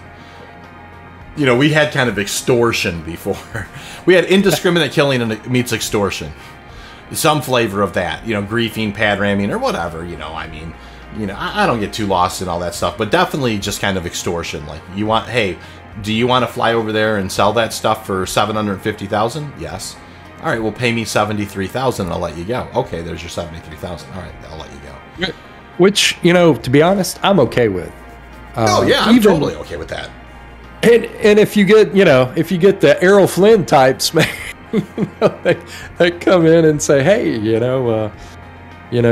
You know, we had kind of extortion before. We had indiscriminate killing and meets extortion. Some flavor of that, you know, griefing, pad ramming, or whatever, you know, I mean, you know, I don't get too lost in all that stuff, but definitely just kind of extortion. Like, you want, hey, do you want to fly over there and sell that stuff for $750,000? Yes. All right, well, pay me $73,000 and I'll let you go. Okay, there's your $73,000. All right, I'll let you go. Which, you know, to be honest, I'm okay with. Oh yeah, I'm totally okay with that. And if you get, you know, if you get the Errol Flynn types, man, you know, they come in and say, hey, you know,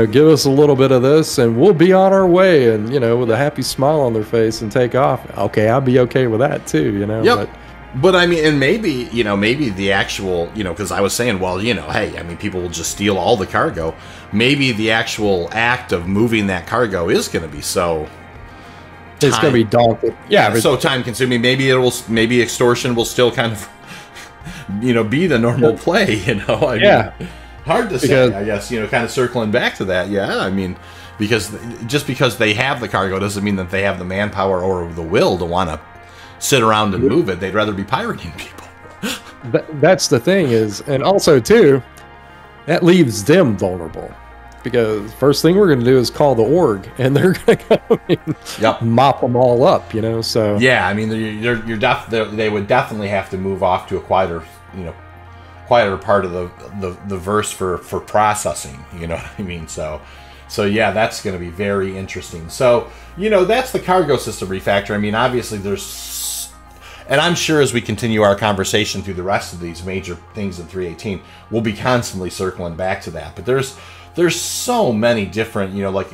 give us a little bit of this and we'll be on our way, and, you know, with a happy smile on their face and take off. Okay, I'll be okay with that too, you know. Yep. But I mean, and maybe, you know, maybe the actual, you know, because I was saying, well, you know, hey, I mean, people will just steal all the cargo. Maybe the actual act of moving that cargo is going to be so... It's going to be daunting. Yeah, so time consuming. Maybe extortion will still kind of, you know, be the normal play, you know. I mean, hard to say, I guess, you know, kind of circling back to that. Yeah, I mean, because just because they have the cargo doesn't mean that they have the manpower or the will to want to sit around and move it. They'd rather be pirating people. That's the thing is, and also too, that leaves them vulnerable. Because first thing we're going to do is call the org, and they're going to come and mop them all up, you know. So yeah, I mean, they would definitely have to move off to a quieter part of the verse for processing. You know what I mean? So yeah, that's going to be very interesting. So, you know, that's the cargo system refactor. I mean, obviously there's, and I'm sure as we continue our conversation through the rest of these major things in 3.18, we'll be constantly circling back to that. But there's so many different, you know, like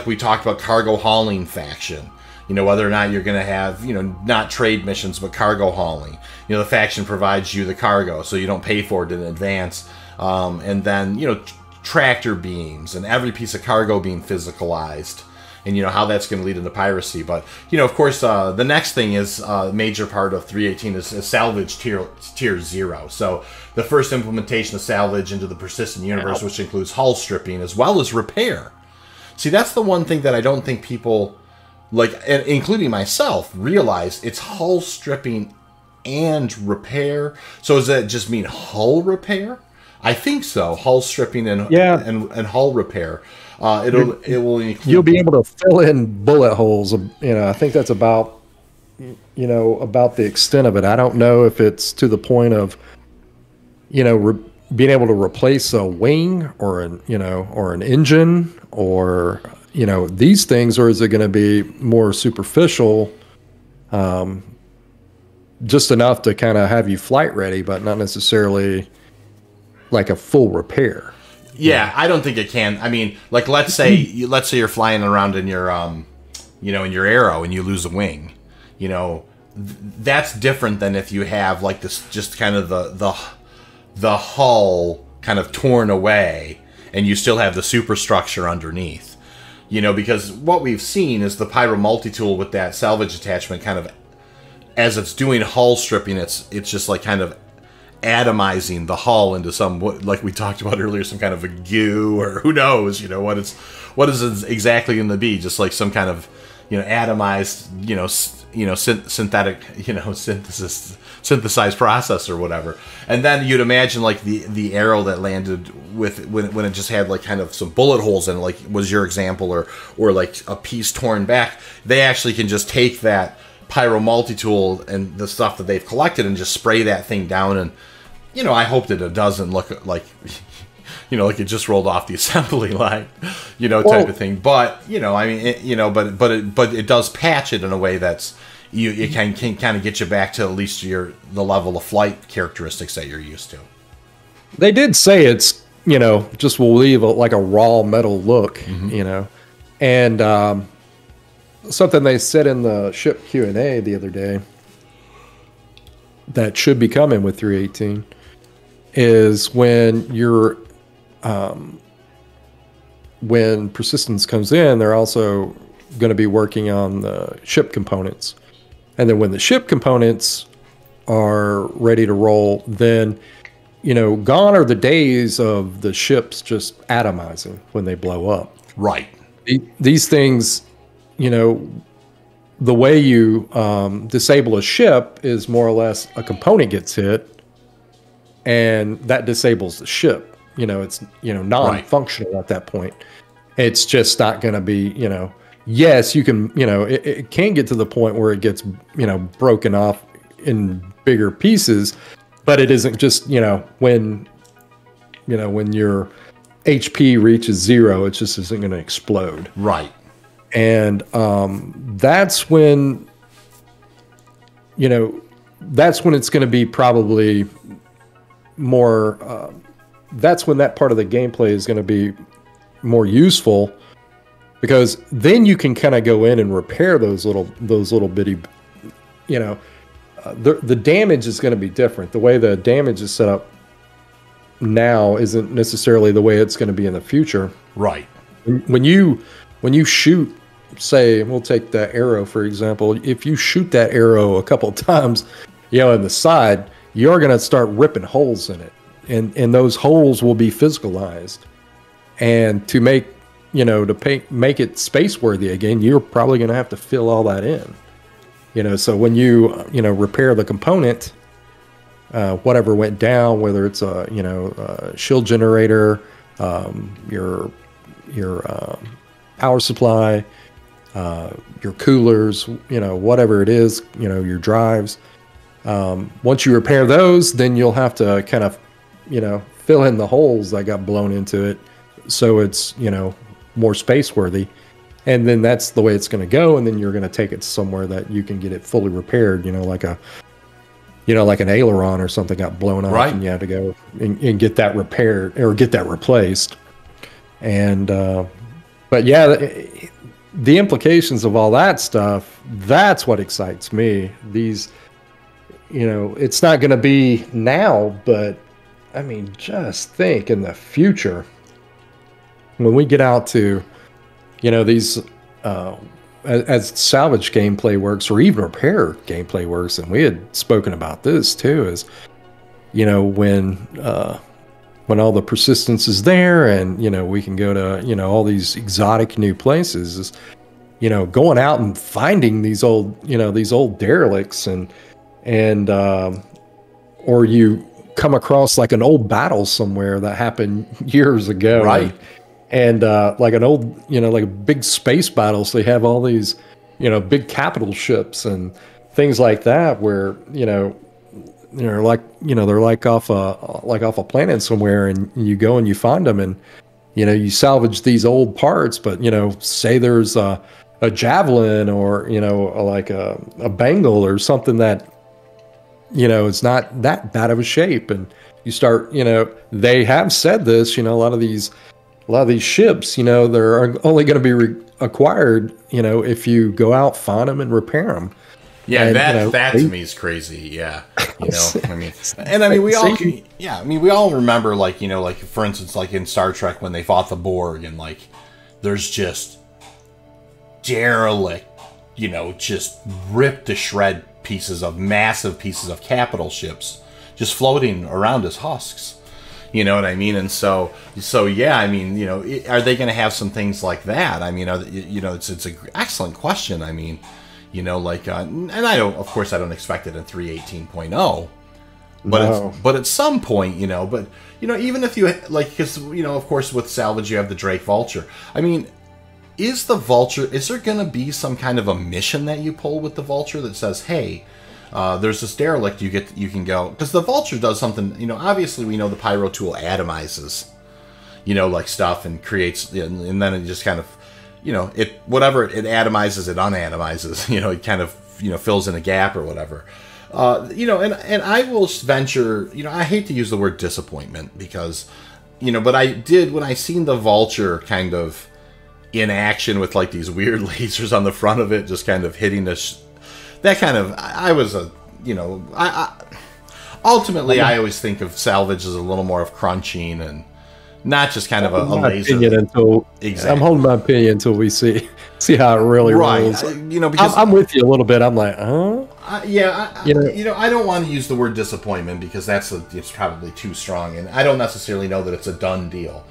we talked about cargo hauling faction, you know, whether or not you're going to have, you know, not trade missions, but cargo hauling. You know, the faction provides you the cargo, so you don't pay for it in advance. And then, you know, tractor beams and every piece of cargo being physicalized. And, you know, how that's going to lead into piracy. But, you know, of course, the next thing is a major part of 3.18 is Salvaged tier 0. So the first implementation of Salvage into the persistent universe, which includes hull stripping as well as repair. See, that's the one thing that I don't think people, like, including myself, realize. It's hull stripping and repair. So does that just mean hull repair? I think so. Hull stripping and hull repair. It will include, you'll be able to fill in bullet holes. You know, I think that's about, you know, about the extent of it. I don't know if it's to the point of, you know, being able to replace a wing or an engine or, you know, these things, or is it going to be more superficial, just enough to kind of have you flight ready, but not necessarily like a full repair? Yeah, I don't think it can. I mean, like, let's say you're flying around in your, you know, in your Arrow and you lose a wing. You know, that's different than if you have like this, just kind of the hull kind of torn away and you still have the superstructure underneath. You know, because what we've seen is the Pyro multi-tool with that salvage attachment kind of, as it's doing hull stripping, it's just like kind of atomizing the hull into some, like we talked about earlier, some kind of a goo, or who knows, what is it exactly going to be? Just like some kind of, atomized, synthetic, synthesized process or whatever. And then you'd imagine like the arrow that landed with when it just had like kind of some bullet holes in it, like was your example, or like a piece torn back. They actually can just take that pyro multi-tool and the stuff that they've collected and just spray that thing down. And I hope that it doesn't look like like it just rolled off the assembly line, type of thing. But but it does patch it in a way that's it can kind of get you back to at least the level of flight characteristics that you're used to. They did say it's just will leave like a raw metal look, and something they said in the ship Q&A the other day that should be coming with 318 is when you're when Persistence comes in, they're also going to be working on the ship components. And then when the ship components are ready to roll, then, gone are the days of the ships just atomizing when they blow up. Right. These things, the way you disable a ship is more or less a component gets hit and that disables the ship. It's, non-functional at that point. It's just not going to be, yes, you can, it can get to the point where it gets, broken off in bigger pieces, but it isn't just, when your HP reaches 0, it just isn't going to explode. Right. And that's when, that's when it's going to be probably more, that's when that part of the gameplay is going to be more useful, because then you can kind of go in and repair those little bitty, the damage is going to be different. The way the damage is set up now isn't necessarily the way it's going to be in the future. Right. When you shoot, say, we'll take the arrow for example. If you shoot that arrow a couple of times, in the side, you're going to start ripping holes in it. And those holes will be physicalized, and to make make it space worthy again, you're probably going to have to fill all that in. So when you repair the component, whatever went down, whether it's a shield generator, your power supply, your coolers, whatever it is, your drives. Once you repair those, then you'll have to kind of fill in the holes that got blown into it, so it's more space worthy, and then that's the way it's going to go. And then you're going to take it somewhere that you can get it fully repaired, like an aileron or something got blown off, right, and you have to go and get that repaired or get that replaced. And but yeah, the implications of all that stuff, that's what excites me. These, it's not going to be now, but I mean, just think in the future when we get out to, these, as salvage gameplay works, or even repair gameplay works, and we had spoken about this too, is, when all the persistence is there, and we can go to all these exotic new places, is going out and finding these old derelicts, and or you come across like an old battle somewhere that happened years ago, right? And like an old, like a big space battle. So they have all these, big capital ships and things like that, where they're like off a planet somewhere, and you go and you find them, and you salvage these old parts. But say there's a javelin, or like a bangle or something that it's not that bad of a shape, and you start, they have said this, a lot of these ships, they're only going to be acquired, if you go out, find them, and repair them. Yeah, and that to me is crazy. Yeah, we all remember, like for instance, like in Star Trek when they fought the Borg, and like there's just derelict, just ripped to shred massive pieces of capital ships just floating around as husks. You know what I mean? And so yeah, I mean, you know, are they going to have some things like that? I mean, you know, it's an excellent question. I mean, you know, like, and I don't expect it in 3.18.0, but at some point, you know, but, you know, even if you, like, because, you know, of course, with Salvage, you have the Drake Vulture. I mean, is there going to be some kind of a mission that you pull with the Vulture that says, hey, there's this derelict you can go, because the Vulture does something, you know, obviously we know the Pyro tool atomizes, you know, like stuff and creates, and then it just kind of, you know, it atomizes, it unatomizes, you know, it kind of, you know, fills in a gap or whatever. You know, and I will venture, you know, I hate to use the word disappointment because, you know, but I did, when I seen the Vulture kind of in action with like these weird lasers on the front of it, just kind of hitting that kind of, I was a, you know, ultimately I always think of Salvage as a little more of crunching and not just kind of a laser. Exactly. I'm holding my opinion until we see how it really rolls. You know, because I'm with you a little bit. I'm like, huh? You know, I don't want to use the word disappointment because it's probably too strong, and I don't necessarily know that it's a done deal.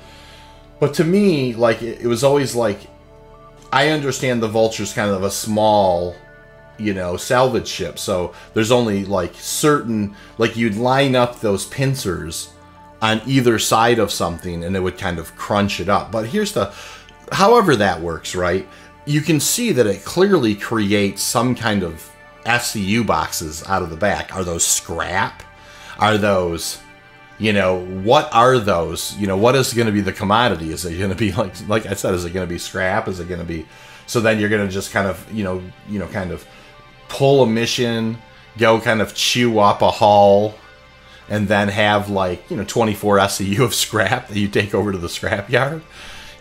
But to me, like, it was always like, I understand the Vulture's kind of a small, you know, salvage ship, so there's only like certain, like, you'd line up those pincers on either side of something and it would kind of crunch it up. But however that works, right? You can see that it clearly creates some kind of SCU boxes out of the back. Are those scrap? Are those, you know, what are those? You know, what is going to be the commodity? Is it going to be like I said, is it going to be scrap? Is it going to be, so then you're going to just kind of, you know, kind of pull a mission, go kind of chew up a hull, and then have, like, you know, 24 SCU of scrap that you take over to the scrap yard.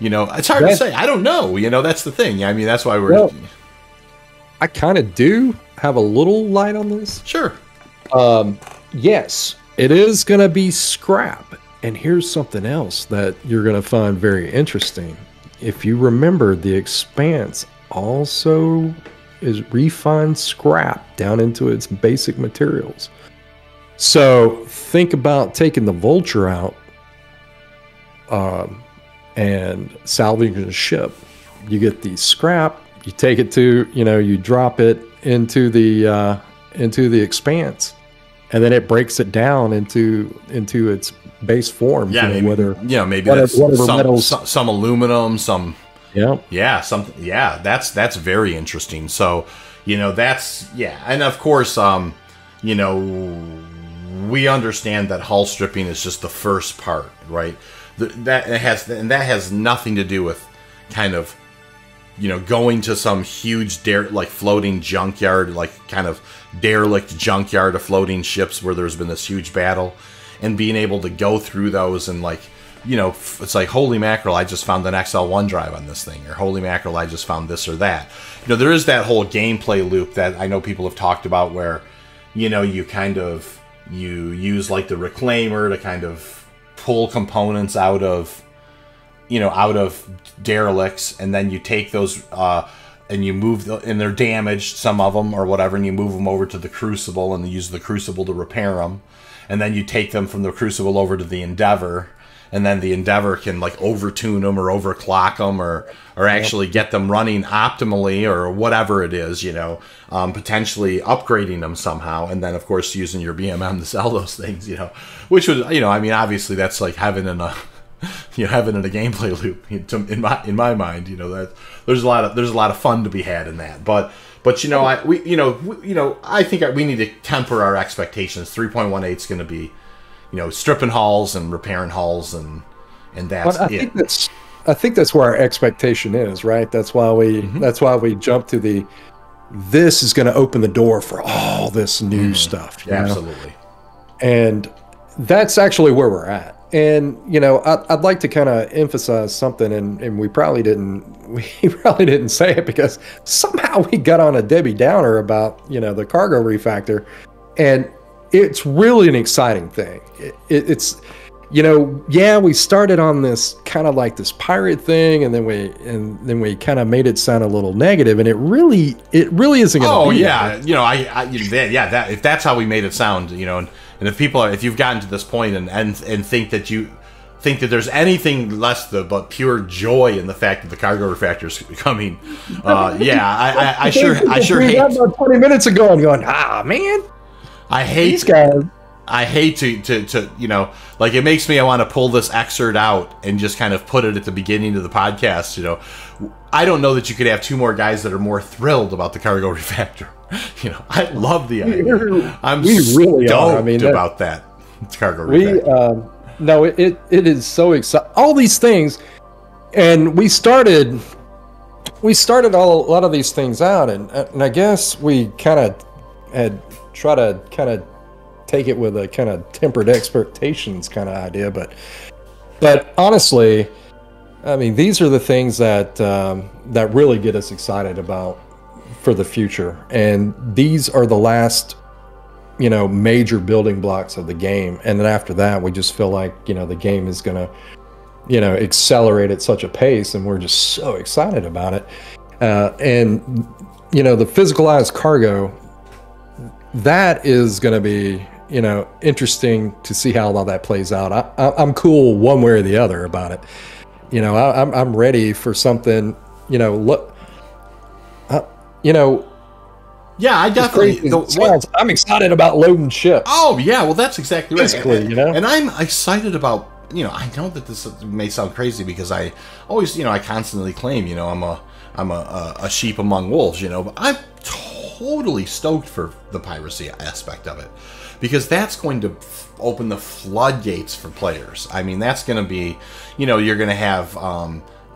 You know, it's hard to say. I don't know. You know, that's the thing. I mean, that's why we're... Well, I kind of do have a little light on this. Sure. Yes, it is going to be scrap. And here's something else that you're going to find very interesting. If you remember, the Expanse also is refined scrap down into its basic materials. So think about taking the Vulture out and salvaging a ship. You get the scrap, you take it to, you know, you drop it into the Expanse, and then it breaks it down into its base form. Yeah, you know, maybe that's some aluminum, some. Yeah, something. Yeah, that's very interesting. So, you know, and of course, you know, we understand that hull stripping is just the first part, right? That has nothing to do with kind of, you know, going to some huge floating junkyard, like kind of derelict junkyard of floating ships where there's been this huge battle, and being able to go through those and, like, you know, it's like, holy mackerel, I just found an XL1 drive on this thing, or holy mackerel, I just found this or that. You know, there is that whole gameplay loop that I know people have talked about where, you know, you use like the reclaimer to kind of pull components out of derelicts, and then you take those and you move and they're damaged, some of them or whatever, and you move them over to the Crucible and use the Crucible to repair them, and then you take them from the Crucible over to the Endeavor, and then the Endeavor can, like, overtune them or overclock them or actually get them running optimally or whatever it is, you know, potentially upgrading them somehow, and then, of course, using your BMM to sell those things, you know, which would, you know, I mean, obviously that's like heaven in a gameplay loop in my mind, you know, that there's a lot of fun to be had in that, but you know, I think we need to temper our expectations. 3.18 is going to be, you know, stripping hulls and repairing hulls, and that's it. I think that's where our expectation is, right? That's why we jump to this is going to open the door for all this new stuff. Absolutely. And that's actually where we're at. And, you know, I'd like to kind of emphasize something, and we probably didn't say it because somehow we got on a Debbie Downer about, you know, the cargo refactor, and it's really an exciting thing. yeah, we started on this kind of like this pirate thing, and then we kind of made it sound a little negative, and it really isn't going to be. Oh yeah, that if that's how we made it sound, and if you've gotten to this point and think that there's anything less but pure joy in the fact that the cargo refactor is coming, I sure hate. About 20 minutes ago, and going, man, I hate these guys. I hate to like, it makes me want to pull this excerpt out and just kind of put it at the beginning of the podcast. I don't know that you could have two more guys that are more thrilled about the cargo refactor. I love the idea. I'm really stoked about that cargo refactor. No, it is so exciting. All these things, and we started a lot of these things out, and I guess we kind of had try to kind of take it with a kind of tempered expectations kind of idea, but honestly, I mean, these are the things that really get us excited about for the future, and these are the last major building blocks of the game, and then after that we just feel like the game is gonna accelerate at such a pace, and we're just so excited about it. And the physicalized cargo, that is going to be interesting to see how all that plays out. I'm cool one way or the other about it. I'm ready for something. Yeah, I definitely. I'm excited about loading ships. Oh yeah, well that's exactly right. Basically, and I'm excited about. I know that this may sound crazy because I always, I constantly claim, I'm a sheep among wolves, but I'm totally stoked for the piracy aspect of it, because that's going to open the floodgates for players. I mean, that's going to be, you're going to have,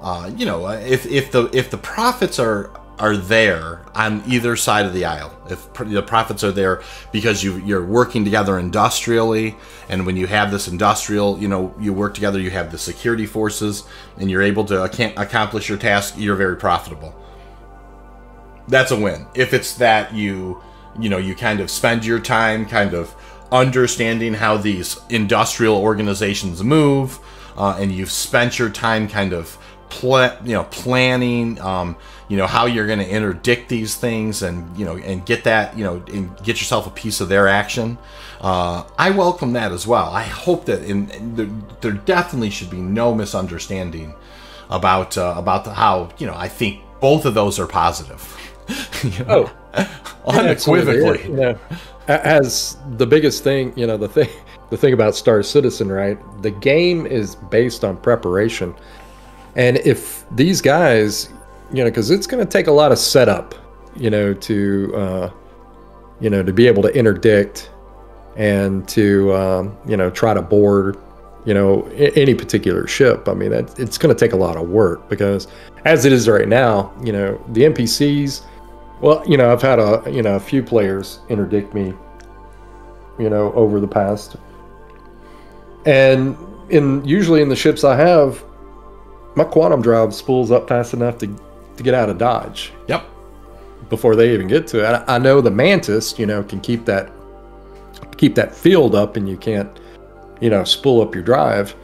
if the profits are there on either side of the aisle, if the profits are there because you're working together industrially, and when you have this industrial, you work together, you have the security forces, and you're able to accomplish your task, you're very profitable. That's a win. If it's that you kind of spend your time kind of understanding how these industrial organizations move, and you've spent your time kind of planning, how you're going to interdict these things, and get that, and get yourself a piece of their action. I welcome that as well. I hope that there definitely should be no misunderstanding about how, I think both of those are positive. Unequivocally. As the biggest thing, the thing about Star Citizen, right? The game is based on preparation. And if these guys, because it's going to take a lot of setup, to be able to interdict and to, try to board, any particular ship. I mean, it's going to take a lot of work, because as it is right now, the NPCs, well, I've had a few players interdict me, over the past, and usually in the ships I have, my quantum drive spools up fast enough to get out of dodge. Yep. Before they even get to it. I know the Mantis, can keep that field up, and you can't, spool up your drive.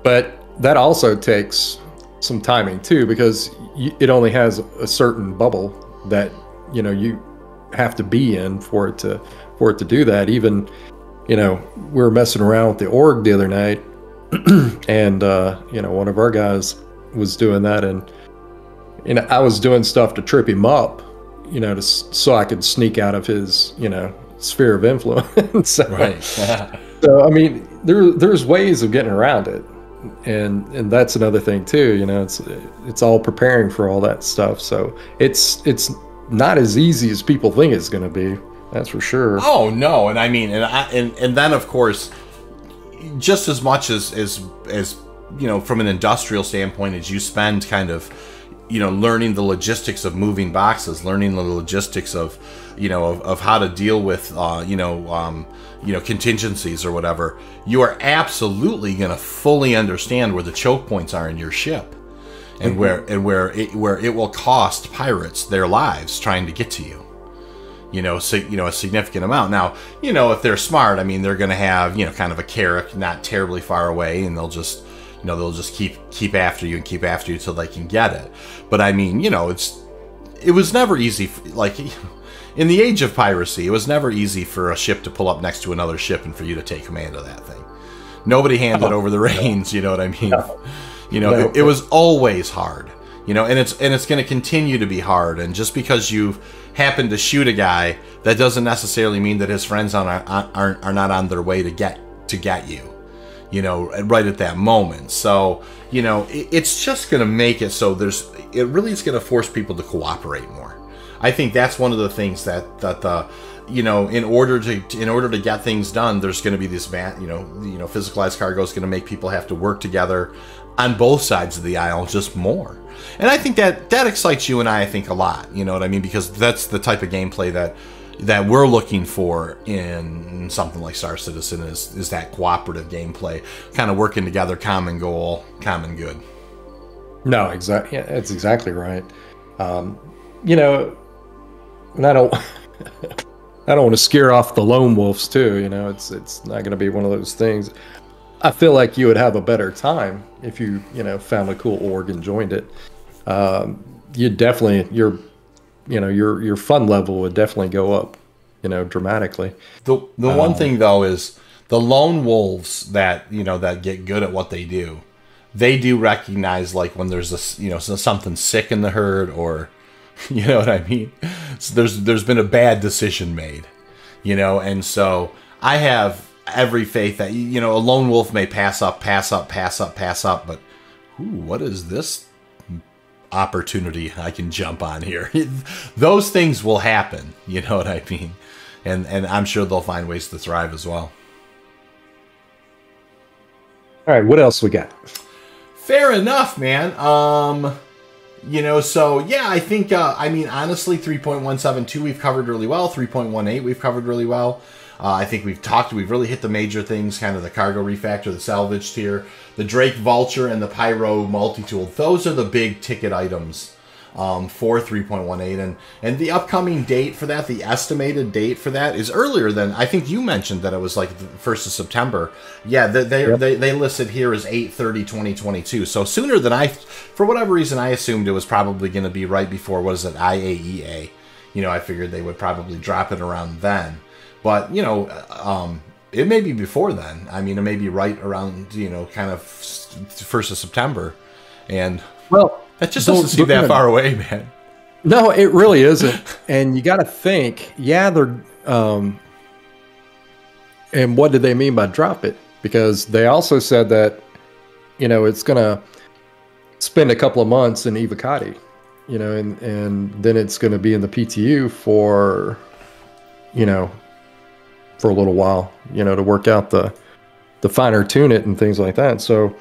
But that also takes some timing too, because it only has a certain bubble that you have to be in for it to do that. Even we were messing around with the org the other night. And one of our guys was doing that, and I was doing stuff to trip him up, so I could sneak out of his sphere of influence. Right. So I mean, there's ways of getting around it, and that's another thing too. It's all preparing for all that stuff. So it's not as easy as people think it's going to be. That's for sure. Oh no, and I mean, and then of course, just as much as from an industrial standpoint, as you spend kind of learning the logistics of moving boxes, learning the logistics of of how to deal with contingencies or whatever, you are absolutely going to fully understand where the choke points are in your ship, and where it will cost pirates their lives trying to get to you. a significant amount. Now, if they're smart, I mean, they're going to have, kind of a carrot not terribly far away, and they'll just keep after you and keep after you till they can get it. But I mean, it was never easy, like, in the age of piracy, it was never easy for a ship to pull up next to another ship and for you to take command of that thing. Nobody handed over the reins, you know what I mean? It was always hard, and it's going to continue to be hard. And just because you've happened to shoot a guy, that doesn't necessarily mean that his friends are not on their way to get you, right at that moment. So, it's just going to make it so it really is going to force people to cooperate more. I think that's one of the things that in order to get things done, there's going to be this physicalized cargo is going to make people have to work together on both sides of the aisle just more. And I think that excites you and I think a lot, you know what I mean? Because that's the type of gameplay that we're looking for in something like Star Citizen is that cooperative gameplay, kind of working together, common goal, common good. No, exactly. Yeah, that's exactly right. And I don't want to scare off the lone wolves too. It's not going to be one of those things. I feel like you would have a better time if you found a cool org and joined it. You definitely your fun level would definitely go up, dramatically. The one thing though is the lone wolves that get good at what they do. They do recognize, like, when there's something sick in the herd, or you know what I mean. So there's been a bad decision made, and so I have every faith that a lone wolf may pass up, but what is this opportunity I can jump on here? Those things will happen, you know what I mean, and I'm sure they'll find ways to thrive as well. All right, what else we got? Fair enough, man. So yeah, I think, honestly, 3.172 we've covered really well. 3.18 we've covered really well. I think we've really hit the major things, kind of the cargo refactor, the salvaged tier, the Drake Vulture, and the Pyro multi-tool. Those are the big ticket items for 3.18. And the upcoming date for that, the estimated date for that, is earlier than, I think you mentioned that it was like the 1st of September. Yeah, they listed here as 8/30/2022. So sooner than for whatever reason, I assumed it was probably going to be right before, what is it, IAEA. I figured they would probably drop it around then. But, it may be before then. I mean, it may be right around, kind of 1st of September. And, well, that just doesn't seem that far away, man. No, it really isn't. And you got to think, they're, and what did they mean by drop it? Because they also said that, it's going to spend a couple of months in Evocati, and then it's going to be in the PTU for a little while, to work out the finer tune it and things like that. So,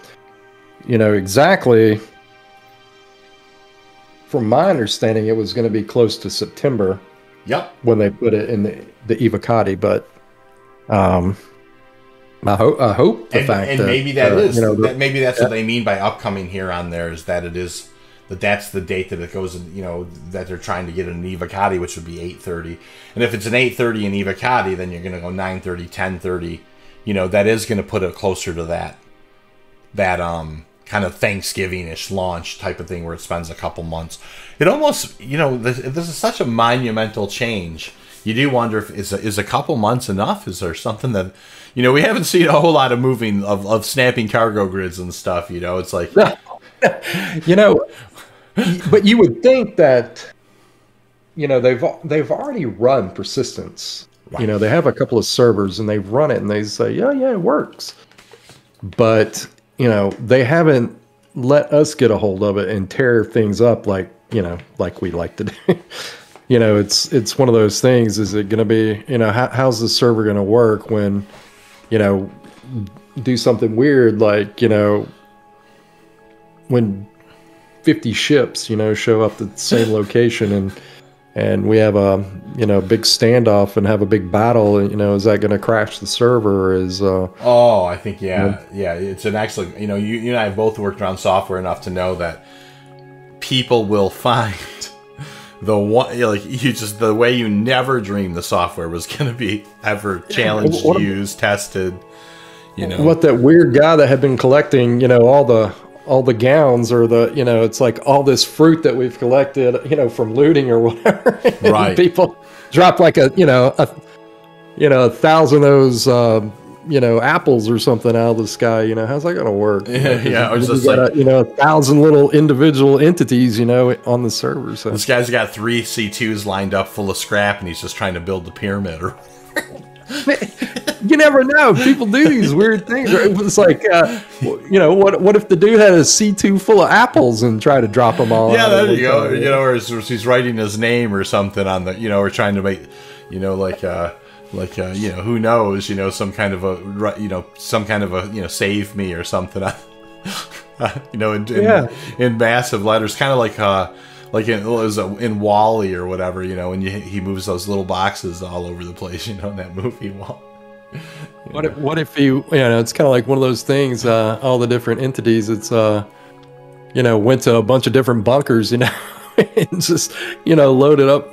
exactly, from my understanding, it was going to be close to September. Yep. When they put it in the Evocati, but I hope the fact that maybe maybe that's what they mean by upcoming here on there, is that that's the date that it goes in, that they're trying to get an Evocati, which would be 8/30. And if it's an 8/30 in Evocati, then you're going to go 9/30, 10/30. That is going to put it closer to that kind of Thanksgiving-ish launch type of thing, where it spends a couple months. It almost, this is such a monumental change. You do wonder if is a couple months enough? Is there something that, we haven't seen a whole lot of moving of snapping cargo grids and stuff. It's like, but you would think that, they've already run persistence. Right. They have a couple of servers and they've run it and they say, yeah, it works. But, they haven't let us get a hold of it and tear things up like we like to do. It's one of those things. Is it going to be, how's the server going to work when, do something weird like, when 50 ships, show up at the same location and we have a, big standoff and have a big battle, is that going to crash the server? I think, yeah, it's an excellent, you and I have both worked around software enough to know that people will find the one, like, you just, the way you never dreamed the software was going to be ever challenged, used, tested, you know. What that weird guy that had been collecting, you know, all the gowns, or the, you know, it's like all this fruit that we've collected, you know, from looting or whatever. Right. People drop like a 1,000 of those, you know, apples or something out of the sky. You know, how's that going to work? Yeah. Or just like, 1,000 little individual entities, you know, on the server. So this guy's got 3 C2s lined up full of scrap, and he's just trying to build the pyramid. Or you never know. People do these weird things. It's like, you know, what if the dude had a C2 full of apples and tried to drop them all? Yeah, there you go. You know, or he's writing his name or something on the, you know, or trying to make, you know, like you know, who knows, you know, some kind of a, you know, save me or something, you know, in massive letters, kind of like in Wall-E or whatever, you know, and he moves those little boxes all over the place, you know, in that movie. What if you know, it's kind of like one of those things, all the different entities, it's, you know, went to a bunch of different bunkers, you know, and just, you know, loaded up,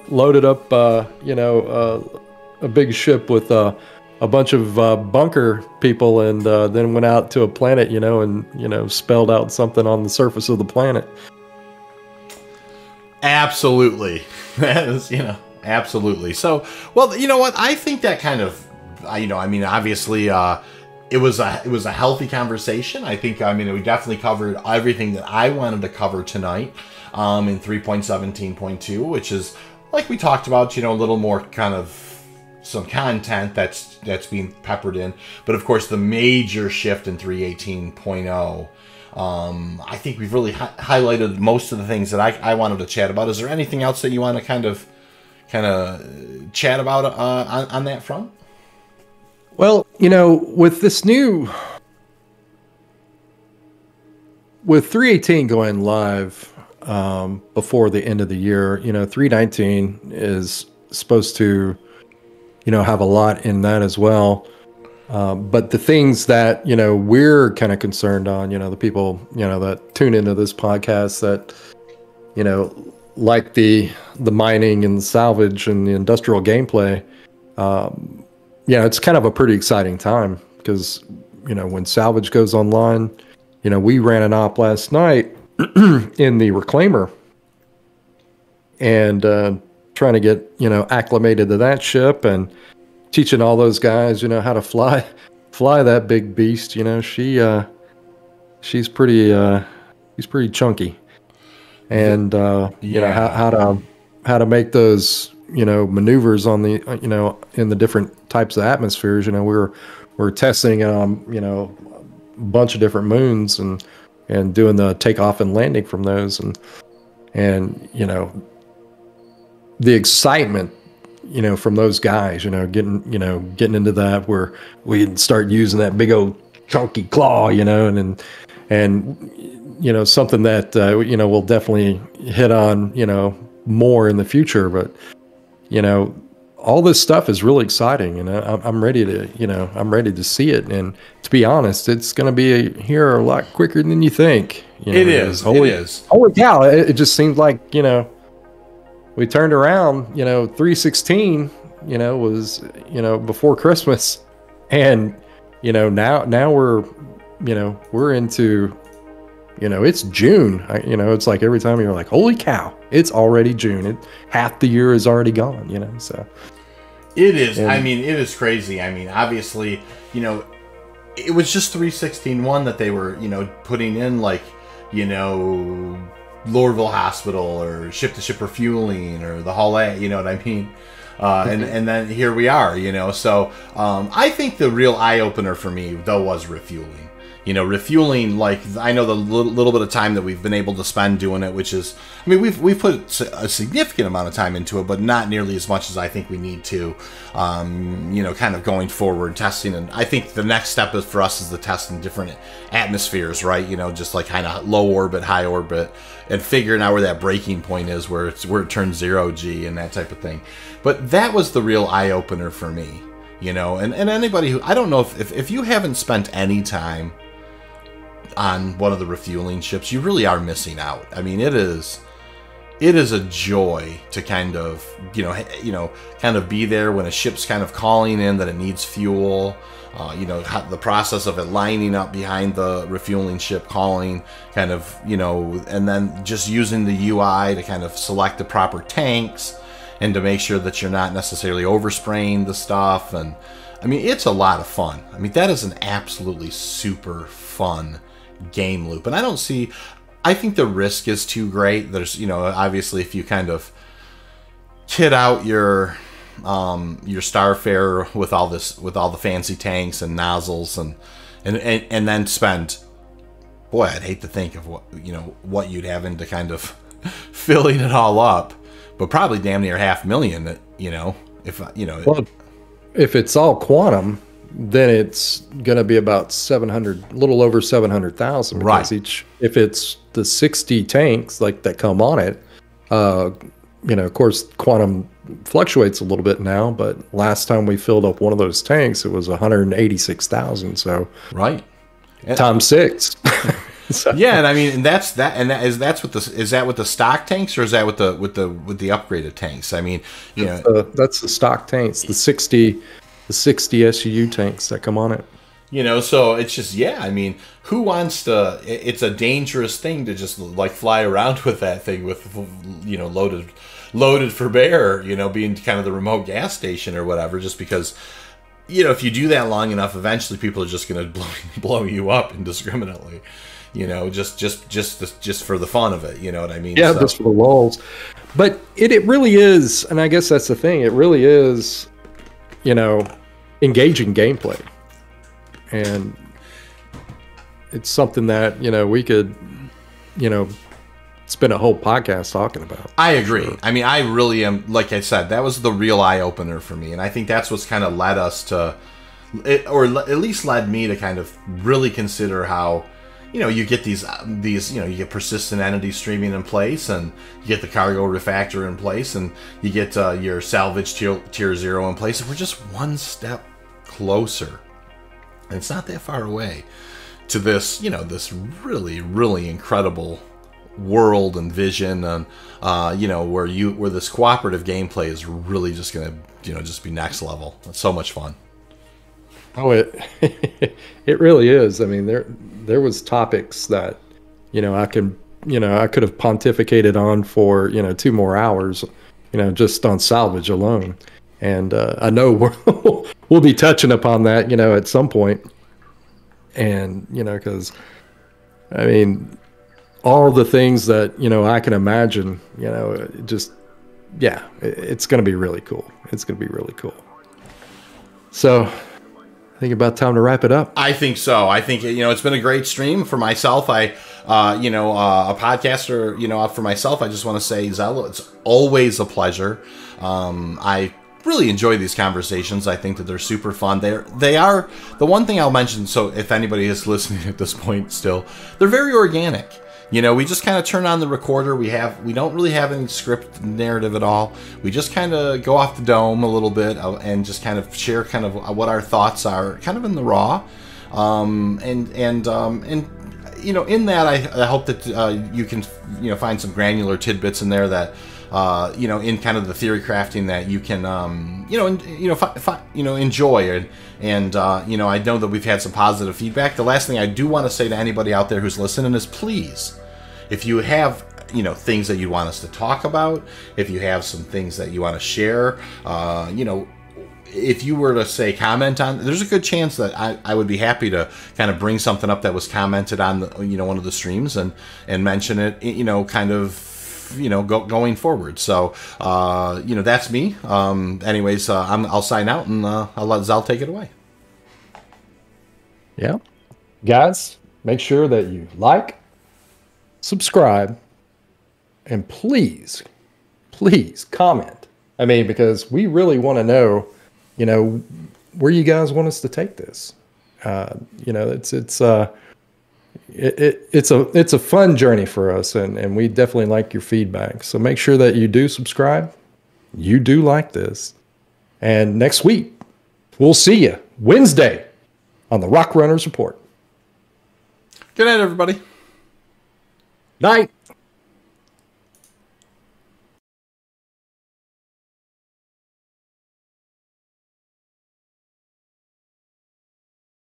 you know, a big ship with a bunch of bunker people, and then went out to a planet, you know, and, you know, spelled out something on the surface of the planet. Absolutely. That is, you know, absolutely. So, well, you know what? I think that kind of, you know, I mean, obviously, it was a healthy conversation. I think, I mean, we definitely covered everything that I wanted to cover tonight in 3.17.2, which is, like we talked about, you know, a little more kind of some content that's being peppered in. But of course, the major shift in 3.18.0, I think we've really highlighted most of the things that I wanted to chat about. Is there anything else that you want to kind of chat about on that front? Well, you know, with 3.18 going live before the end of the year, you know, 3.19 is supposed to, you know, have a lot in that as well. But the things that, you know, we're kind of concerned on, you know, the people, you know, that tune into this podcast that, you know, like the mining and the salvage and the industrial gameplay, yeah, it's kind of a pretty exciting time because, you know, when salvage goes online, you know, we ran an op last night in the reclaimer and trying to get, you know, acclimated to that ship and teaching all those guys, you know, how to fly that big beast. You know, she's pretty chunky, and you know how to make those, you know, maneuvers on the, you know, in the different types of atmospheres. You know, we're testing it on, you know, a bunch of different moons and doing the takeoff and landing from those, and you know, the excitement, you know, from those guys, you know, getting into that where we start using that big old chunky claw, you know, and you know, something that you know, we'll definitely hit on, you know, more in the future. But you know, all this stuff is really exciting, and I'm ready to see it. And to be honest, it's going to be here a lot quicker than you think. You know, it is. Holy cow! It just seems like, you know, we turned around, you know, 3.16, you know, was, you know, before Christmas, and you know, now we're, you know, we're into, you know, it's June. You know, it's like every time you're like, holy cow, it's already June. Half the year is already gone, you know, so. It is. I mean, it is crazy. I mean, obviously, you know, it was just 3.16.1 that they were, you know, putting in, like, you know, Lorville Hospital or ship-to-ship refueling or the Hull A, you know what I mean? And then here we are, you know. So I think the real eye-opener for me, though, was refueling. You know, refueling, like, I know the little bit of time that we've been able to spend doing it, which is, I mean, we've put a significant amount of time into it, but not nearly as much as I think we need to, you know, kind of going forward, testing. And I think the next step is for us is to test in different atmospheres, right? You know, just like kind of low orbit, high orbit, and figuring out where that breaking point is, where it turns 0G and that type of thing. But that was the real eye-opener for me, you know. And anybody who, I don't know if you haven't spent any time on one of the refueling ships, you really are missing out. I mean, it is it is a joy to kind of, kind of be there when a ship's kind of calling in that it needs fuel. The process of it lining up behind the refueling ship calling, kind of, and then just using the UI to kind of select the proper tanks and to make sure that you're not necessarily overspraying the stuff. And I mean, it's a lot of fun. I mean, that is an absolutely super fun game loop. And I think the risk is too great. There's, obviously if you kind of kit out your Starfarer with all the fancy tanks and nozzles and then spend, boy, I'd hate to think of what you'd have into kind of filling it all up, but probably damn near $500,000, if it's all quantum, then it's going to be about a little over 700,000. Right. If it's the 60 tanks like that come on it, of course, quantum fluctuates a little bit now, but last time we filled up one of those tanks, it was 186,000. So right, times 6. So, yeah, and I mean, is that with the stock tanks, or is that with the upgraded tanks? I mean, that's the stock tanks, the 60 SUU tanks that come on it. So it's just, I mean, who wants to? It's a dangerous thing to just like fly around with that thing with, loaded for bear, being kind of the remote gas station or whatever, just because, if you do that long enough, eventually people are just going to blow you up indiscriminately, just for the fun of it. You know what I mean? Yeah, just for the lulls. But it really is, and I guess that's the thing. It really is, engaging gameplay. And it's something that, we could, spend a whole podcast talking about. I agree. Sure. I mean, I really am, like I said, that was the real eye-opener for me. And I think that's what's kind of led us to, or at least led me to kind of really consider how, you get these, you get persistent entities streaming in place, and you get the cargo refactor in place, and you get your salvage tier 0 in place. And we're just one step closer. And it's not that far away to this, this really, really incredible world and vision, and where this cooperative gameplay is really just gonna, just be next level. It's so much fun. Oh, it really is. I mean, there was topics that, I could have pontificated on for 2 more hours, just on salvage alone. And I know we'll be touching upon that, at some point. And, because, I mean, all the things that, I can imagine, it's going to be really cool. It's going to be really cool. So I think about time to wrap it up. I think so. I think, it's been a great stream for myself. A podcaster, for myself, I just want to say, Zel, it's always a pleasure. I really enjoy these conversations. I think that they're super fun. They are the one thing I'll mention. So if anybody is listening at this point still, they're very organic. We just kind of turn on the recorder. We don't really have any script narrative at all. We just kind of go off the dome a little bit and just kind of share kind of what our thoughts are, kind of in the raw. In that, I hope that you can find some granular tidbits in there that in kind of the theory crafting that you can enjoy. And I know that we've had some positive feedback. The last thing I do want to say to anybody out there who's listening is, please, if you have things that you want us to talk about, if you have some things that you want to share, if you were to say comment on, there's a good chance that I would be happy to kind of bring something up that was commented on one of the streams and mention it, kind of going forward. So that's me. Anyways, I'll sign out, and I'll let Zel take it away. Yeah, guys, make sure that you like, subscribe, and please comment. I mean, because we really want to know, where you guys want us to take this. It's a fun journey for us, and we definitely like your feedback. So make sure that you do subscribe, you do like this, and next week we'll see you Wednesday on the Rock Runners Report. Good night, everybody. Night.